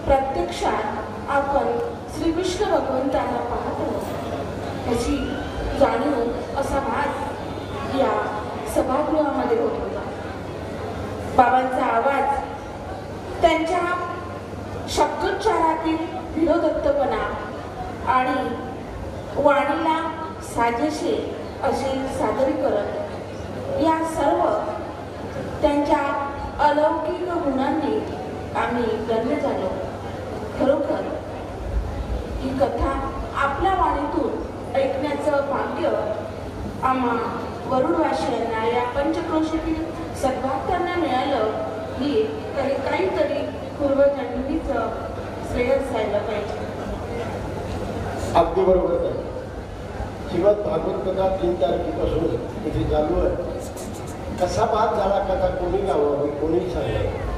प्रत्यक्षात आपण श्रीकृष्ण भगवंताला पाहतो याची जाणीव असा भास या सभागृहामध्ये होत होता. बाबांचा आवाज, त्यांच्या शब्दोच्चारातील विनोदत्तपणा आणि वाणीला साजेसे असे सादरीकरण या सर्व त्यांच्या अलौकिक गुणांनी आम्ही धन्य झालो. खरोखर ही कथा आपल्या वाणीतून ऐकण्याचं भाग्य आम्हा वरुडवासियांना या पंचक्रोशीतील सद्भक्तांना मिळालं ही काहीतरी पूर्वजन्मीचं श्रेय असायला पाहिजे. अगदी बरोबर आहे. श्रीमद भागवत कथा 3 तारखेपासून इथे चालू आहे. कसा पाठ झाला कथा कोणी लावावी कोणी सांगावं.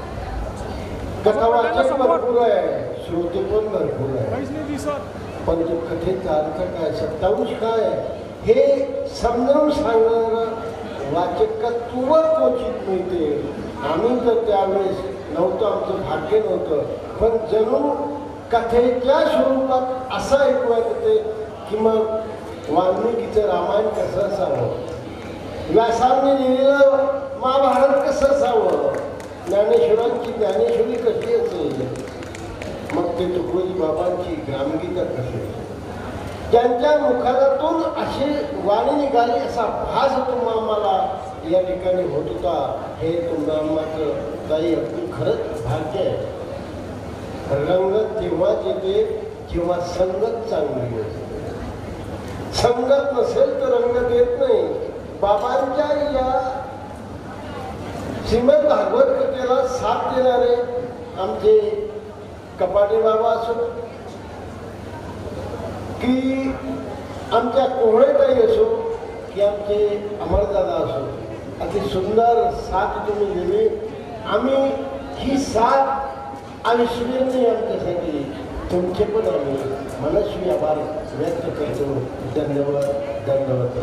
कथा वाचक भरपूर आहे, श्रोते पण भरपूर आहे, पण तो कथेचा अर्थ काय, सत्तांश काय हे समजावून सांगणारा वाचकत्व क्वचित मिळते. आम्ही तर त्यावेळेस नव्हतं, आमचं भाग्य नव्हतं, पण जणू कथेच्या स्वरूपात असं ऐकू येते की मग वाल्मिकीचं रामायण कसं असावं, व्यासांनी लिहिलेलं महाभारत कसं असावं, ज्ञानेश्वरांची ज्ञानेश्वरी कशी असेल, मग ते तुकोजी बाबांची ग्रामगीता कशी, त्यांच्या मुखातून अशी वाणी निघाली असा भास तुम्हाला या ठिकाणी होत होता. हे तुम्हाला मात्र काही अगदी खरंच भाग्य आहे. रंगत तेव्हाच येते जेव्हा संगत चांगली असते. संगत नसेल तर रंगत येत नाही. बाबांच्या या श्रीमद भागवत कथेला साथ देणारे आमचे कपाटे बाबा असो की आमच्या कोहळेताई असो की आमचे अमरदादा असो, अति सुंदर साथ तुम्ही दिली. आम्ही ही साथ अविस्मरणीय आमच्यासाठी. तुमचे पण आम्ही मनस्वी आभार व्यक्त करतो. धन्यवाद धन्यवाद.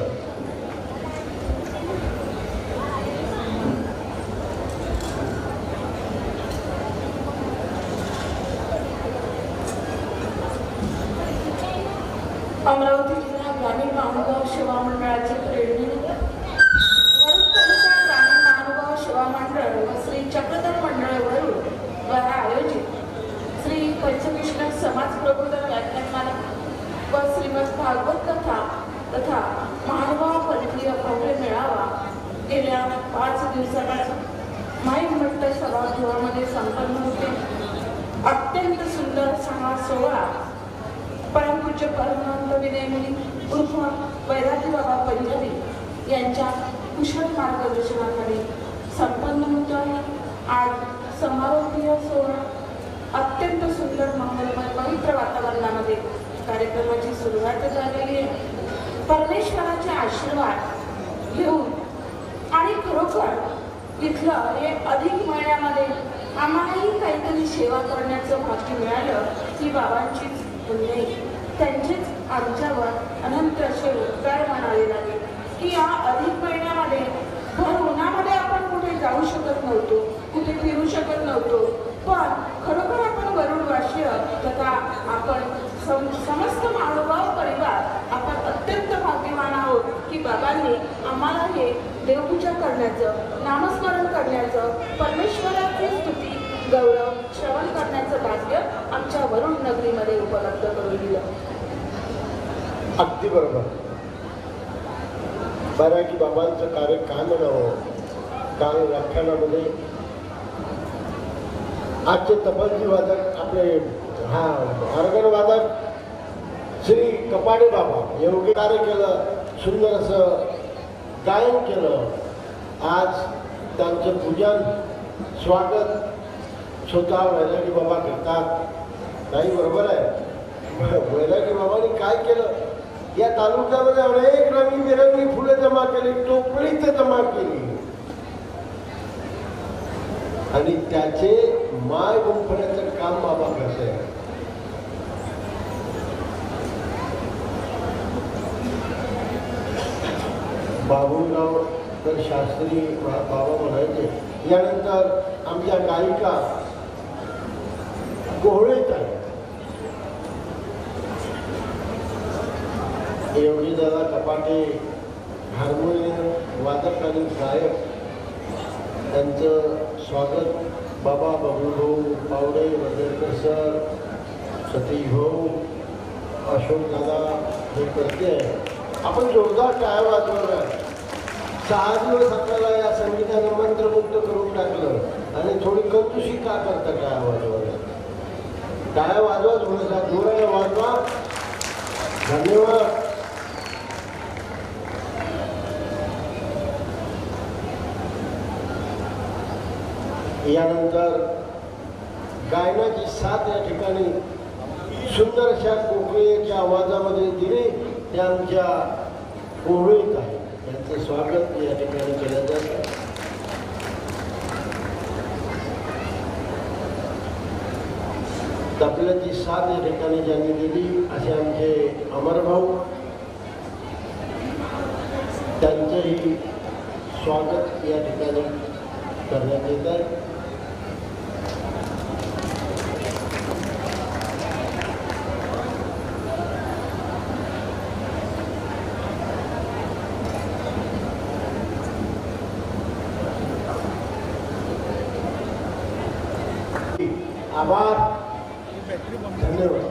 अमरावती जिल्हा ग्रामीण महानुभाव सेवा मंडळाचे प्रेरणेने वरुड तालुका ग्रामीण महानुभाव सेवा मंडळ व श्री चक्रधर मंडळ वरुड द्वारा आयोजित श्री पंचकृष्ण समाज प्रबोधन व्याख्यानमाला व श्रीमद भागवत कथा तथा महानुभाव परकीय भव्य मेळावा गेल्या 5 दिवसांचा माईमट्ट सभागृहामध्ये संपन्न होते. अत्यंत सुंदर हा सोहळा परमपूज्य परमहंस विनयमुनी उर्फ वैरागी बाबा पंजाबी यांच्या कुशल मार्गदर्शनाखाली संपन्न होतो आहे. आज समारोपीय सोहळा अत्यंत सुंदर मंगलमय पवित्र वातावरणामध्ये कार्यक्रमाची सुरुवात झालेली आहे. परमेश्वराचे आशीर्वाद घेऊन आणि खरोखर इथलं हे अधिक महिन्यामध्ये आम्हालाही काहीतरी सेवा करण्याचं भाग्य मिळालं ही बाबांचीच पुण्य. त्यांचेच आमच्यावर अनंत असे उपकार मानावे लागेल. की या अधिक महिन्यामध्ये भर उन्हामध्ये आपण कुठे जाऊ शकत नव्हतो, कुठे फिरू शकत नव्हतो, पण खरोखर आपण वरुडवासीय तथा आपण समस्त महानुभाव परिवार आपण अत्यंत भाग्यवान आहोत की बाबांनी आम्हाला हे देवपूजा करण्याचं, नामस्मरण करण्याचं, परमेश्वराची स्तुती गौरव श्रवण करण्याचं भाग्य आमच्या वरुड नगरीमध्ये उपलब्ध करून दिलं. अगदी बरोबर. बऱ्याकी बाबांचं कार्य काय म्हणावं. काल व्याख्यानामध्ये आजचे तबलजी वादक आपले ऑर्गन वादक श्री कपाडे बाबा योग्य कार्य केलं, सुंदर असं गायन केलं. आज त्यांचं पूजन स्वागत स्वतः वैरागी बाबा करतात. नाही, बरोबर आहे. वैरागी बाबांनी काय केलं, या तालुक्यामध्ये अनेक रंगीबेरंगी फुले जमा केली, टोपलीत जमा केली आणि त्याचे माय गुंफण्याचं काम बाबा करते. बाबूराव तर शास्त्री बाबा म्हणायचे. यानंतर आमच्या गायिका कोहळीत आहे, एवढी दादा कपाटे, हार्मोनियम वादक आणि गायक, त्यांचं स्वागत बाबा बबलूभाऊ पावडे, वडेकर सर, सतीश भाऊ, अशोक दादा हे करते आहे. आपण जोरदार टाळ्या वाजवणार. 6 दिवस आपल्याला या संगीतानं मंत्रमुक्त करून टाकलं आणि थोडी कंजूसी का करता टाळ्या वाजवायला. टाळ्या वाजवा, थोडासा जोराने वाजवा. धन्यवाद. यानंतर गायनाची साथ या ठिकाणी सुंदर अशा कोकणीच्या आवाजामध्ये दिली ते आमच्या कोहळीत आहे. त्यांचं स्वागत या ठिकाणी केलं जातं. तबल्याची साथ या ठिकाणी ज्यांनी दिली असे आमचे अमरभाऊ, त्यांचंही स्वागत या ठिकाणी करण्यात येत आहे. आभार, धन्यवाद.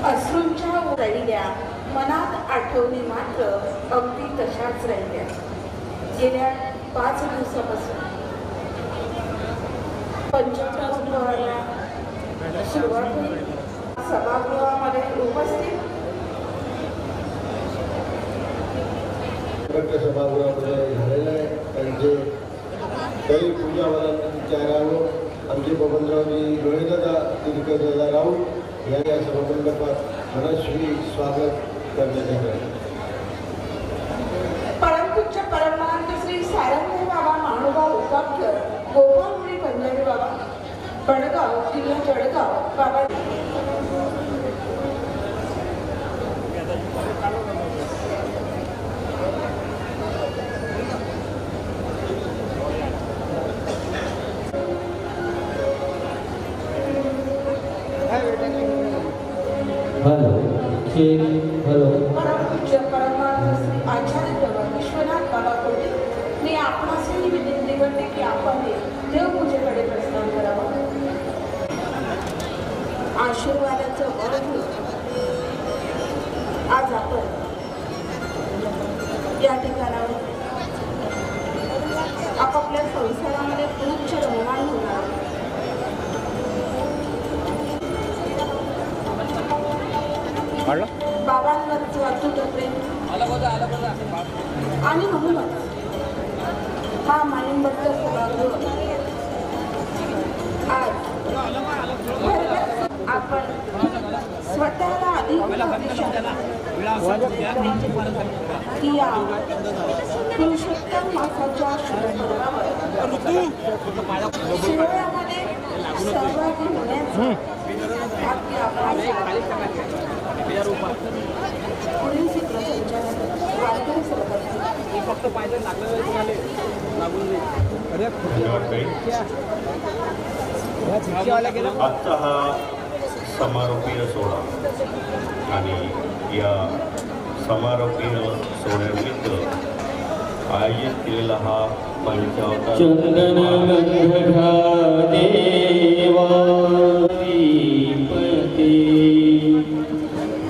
अश्रूंच्या रडील्या मनात आठवणी मात्र अगदी तशाच राहिल्या. गेल्या 5 दिवसापासून पंचोत्सवाला सुरुवात होईल. सभागृहामध्ये उपस्थित सभागृहामध्ये झालेलं आहे. त्यांचे काही पूजावाल्यांना विचारावं. आमचे बबनरावजी रोहिदादा दीर्घदादा राऊत या सभामंडपात मनस्वी स्वागत करण्यात येत आहे. परमपूज्य परमहंत श्री सारंगदेव बाबा महानुभाव उपाख्य गोपाळमुनी पंजाबी बाबा बडगाव जिल्हा जळगाव बाबा परमपूज्य परमहंत श्री आचार्य बाबा विश्वनाथ बाबा कोटे, मी आपणासही विनंती करते की आपण हे देवपूजेकडे प्रस्थान करावं. आशीर्वादाचं अर्थ आज आपण या ठिकाणावर आपापल्या संसारामध्ये उच्च रममाण होणार. बाबांवरचं अतूट प्रेम आणि म्हणूनच हा मालिंबद्ध सभागृह आज आपण स्वतःला अधिक की या पुरुषोत्तम मासाच्या शिरोळ्यामध्ये सहभागी होण्याचं अगदी पुढील सूत्रसंचालन वारकरी सरकार आजचा हा समारोपीय सोहळा आणि या समारोपीय सोहळ्यानिमित्त आयोजित केलेला हा पंचावतार चंदन गंधा देवा दीपते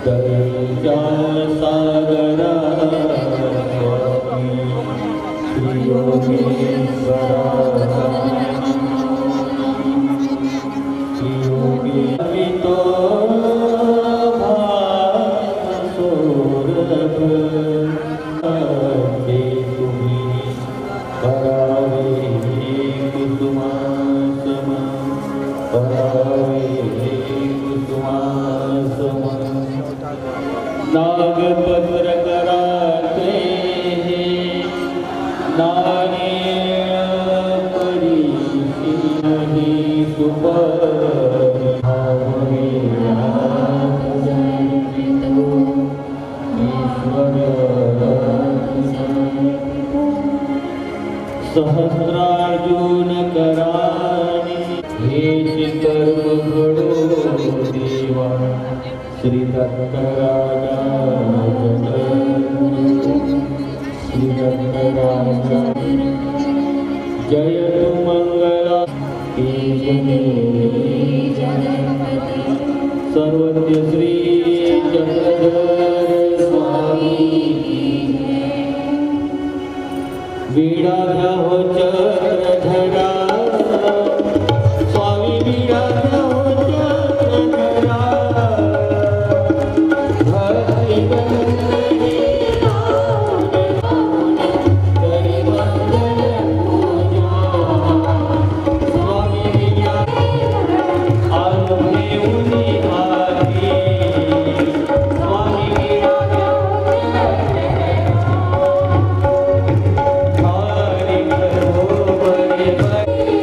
दर्जा सागरा स्वामी श्री योगेश्वरा श्री योगेश्वरो भासोरभ नागपत्र कराते नारियल परिशिनी सहस्रार्जुन कराने हेच कर्म घडो देवा श्री दत्तराजा श्री दत्तराजा जय तु मंगला सर्वज्ञ श्री चक्रधर स्वामी वीणा हो चक्रधरा स्वामी वीणा हो चक्रधरा भक्ति बंदनी करि वंदन पूजा स्वामी वीणा आरुहे उनी आगे स्वामी वीणा हरि करो बरे स्वामी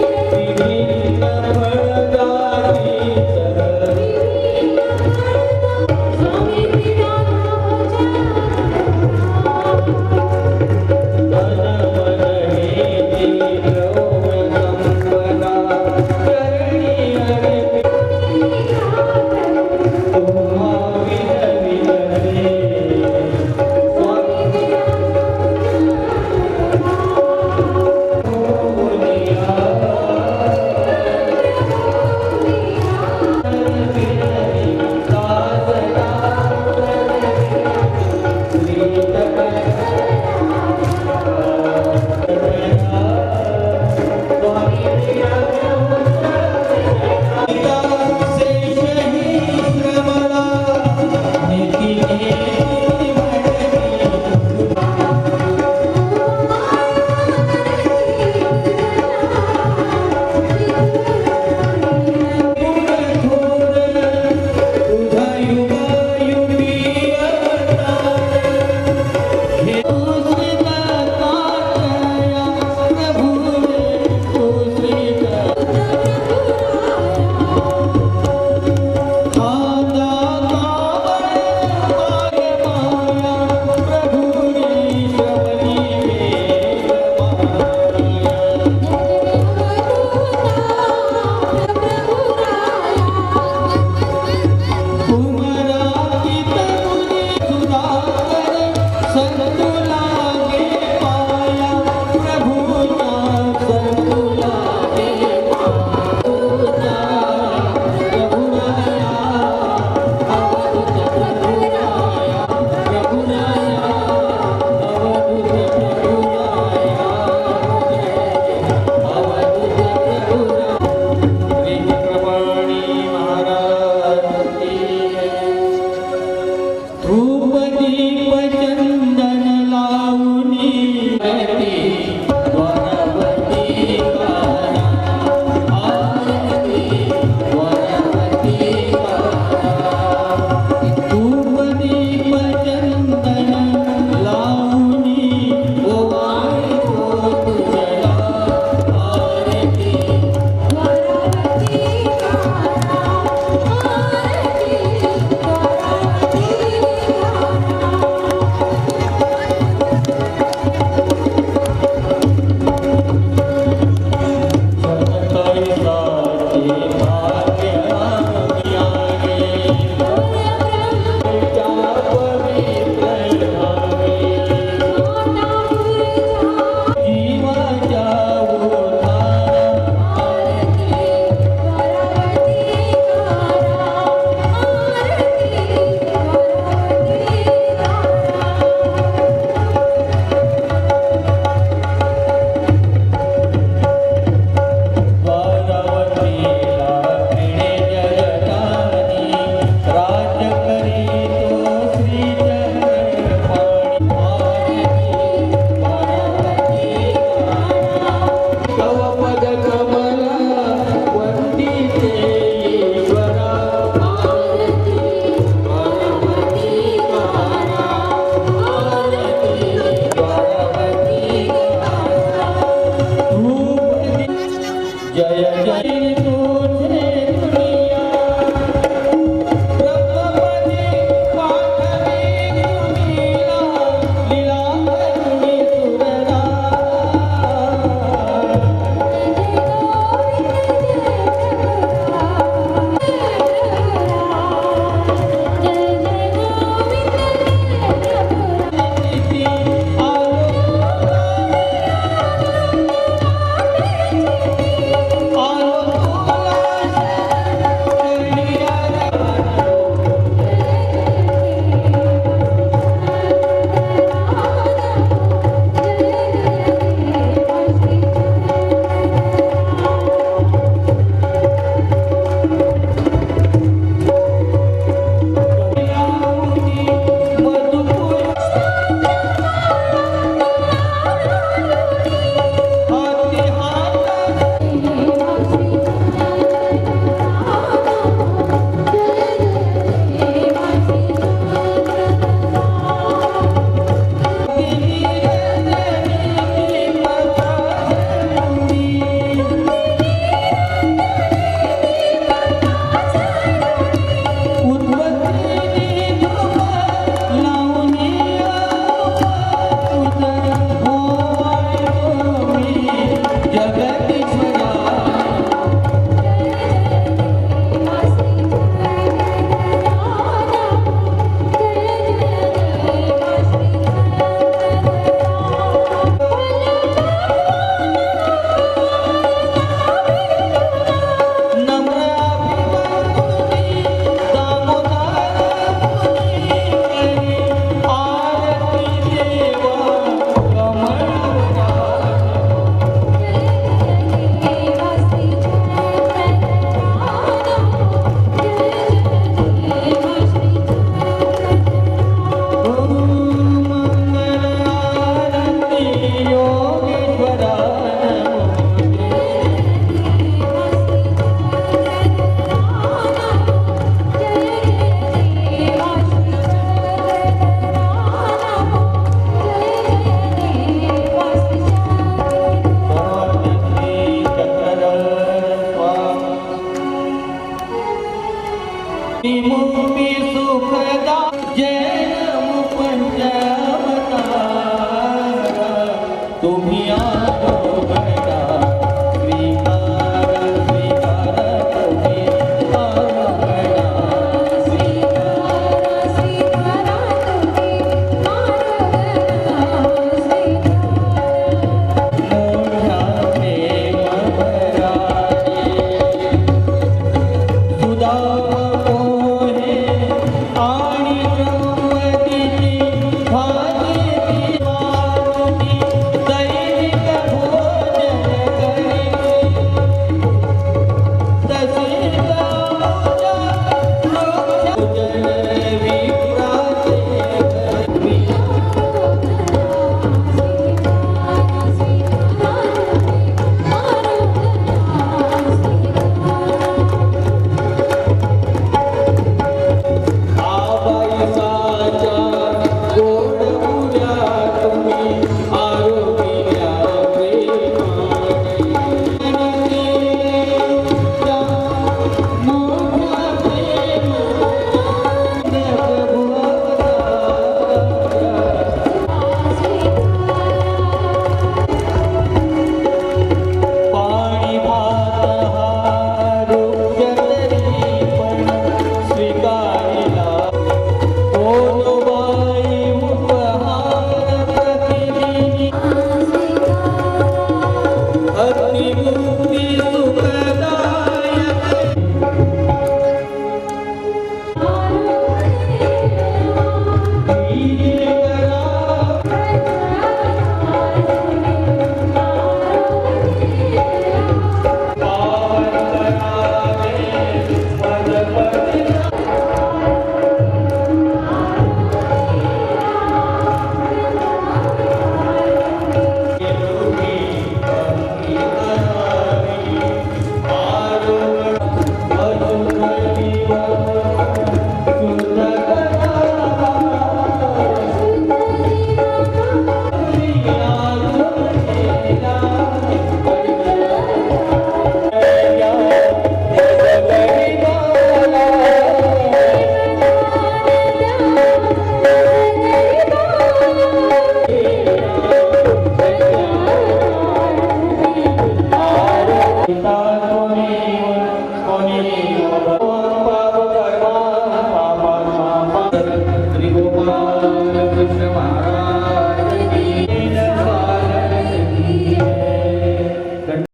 मुक्ती सुखदा जय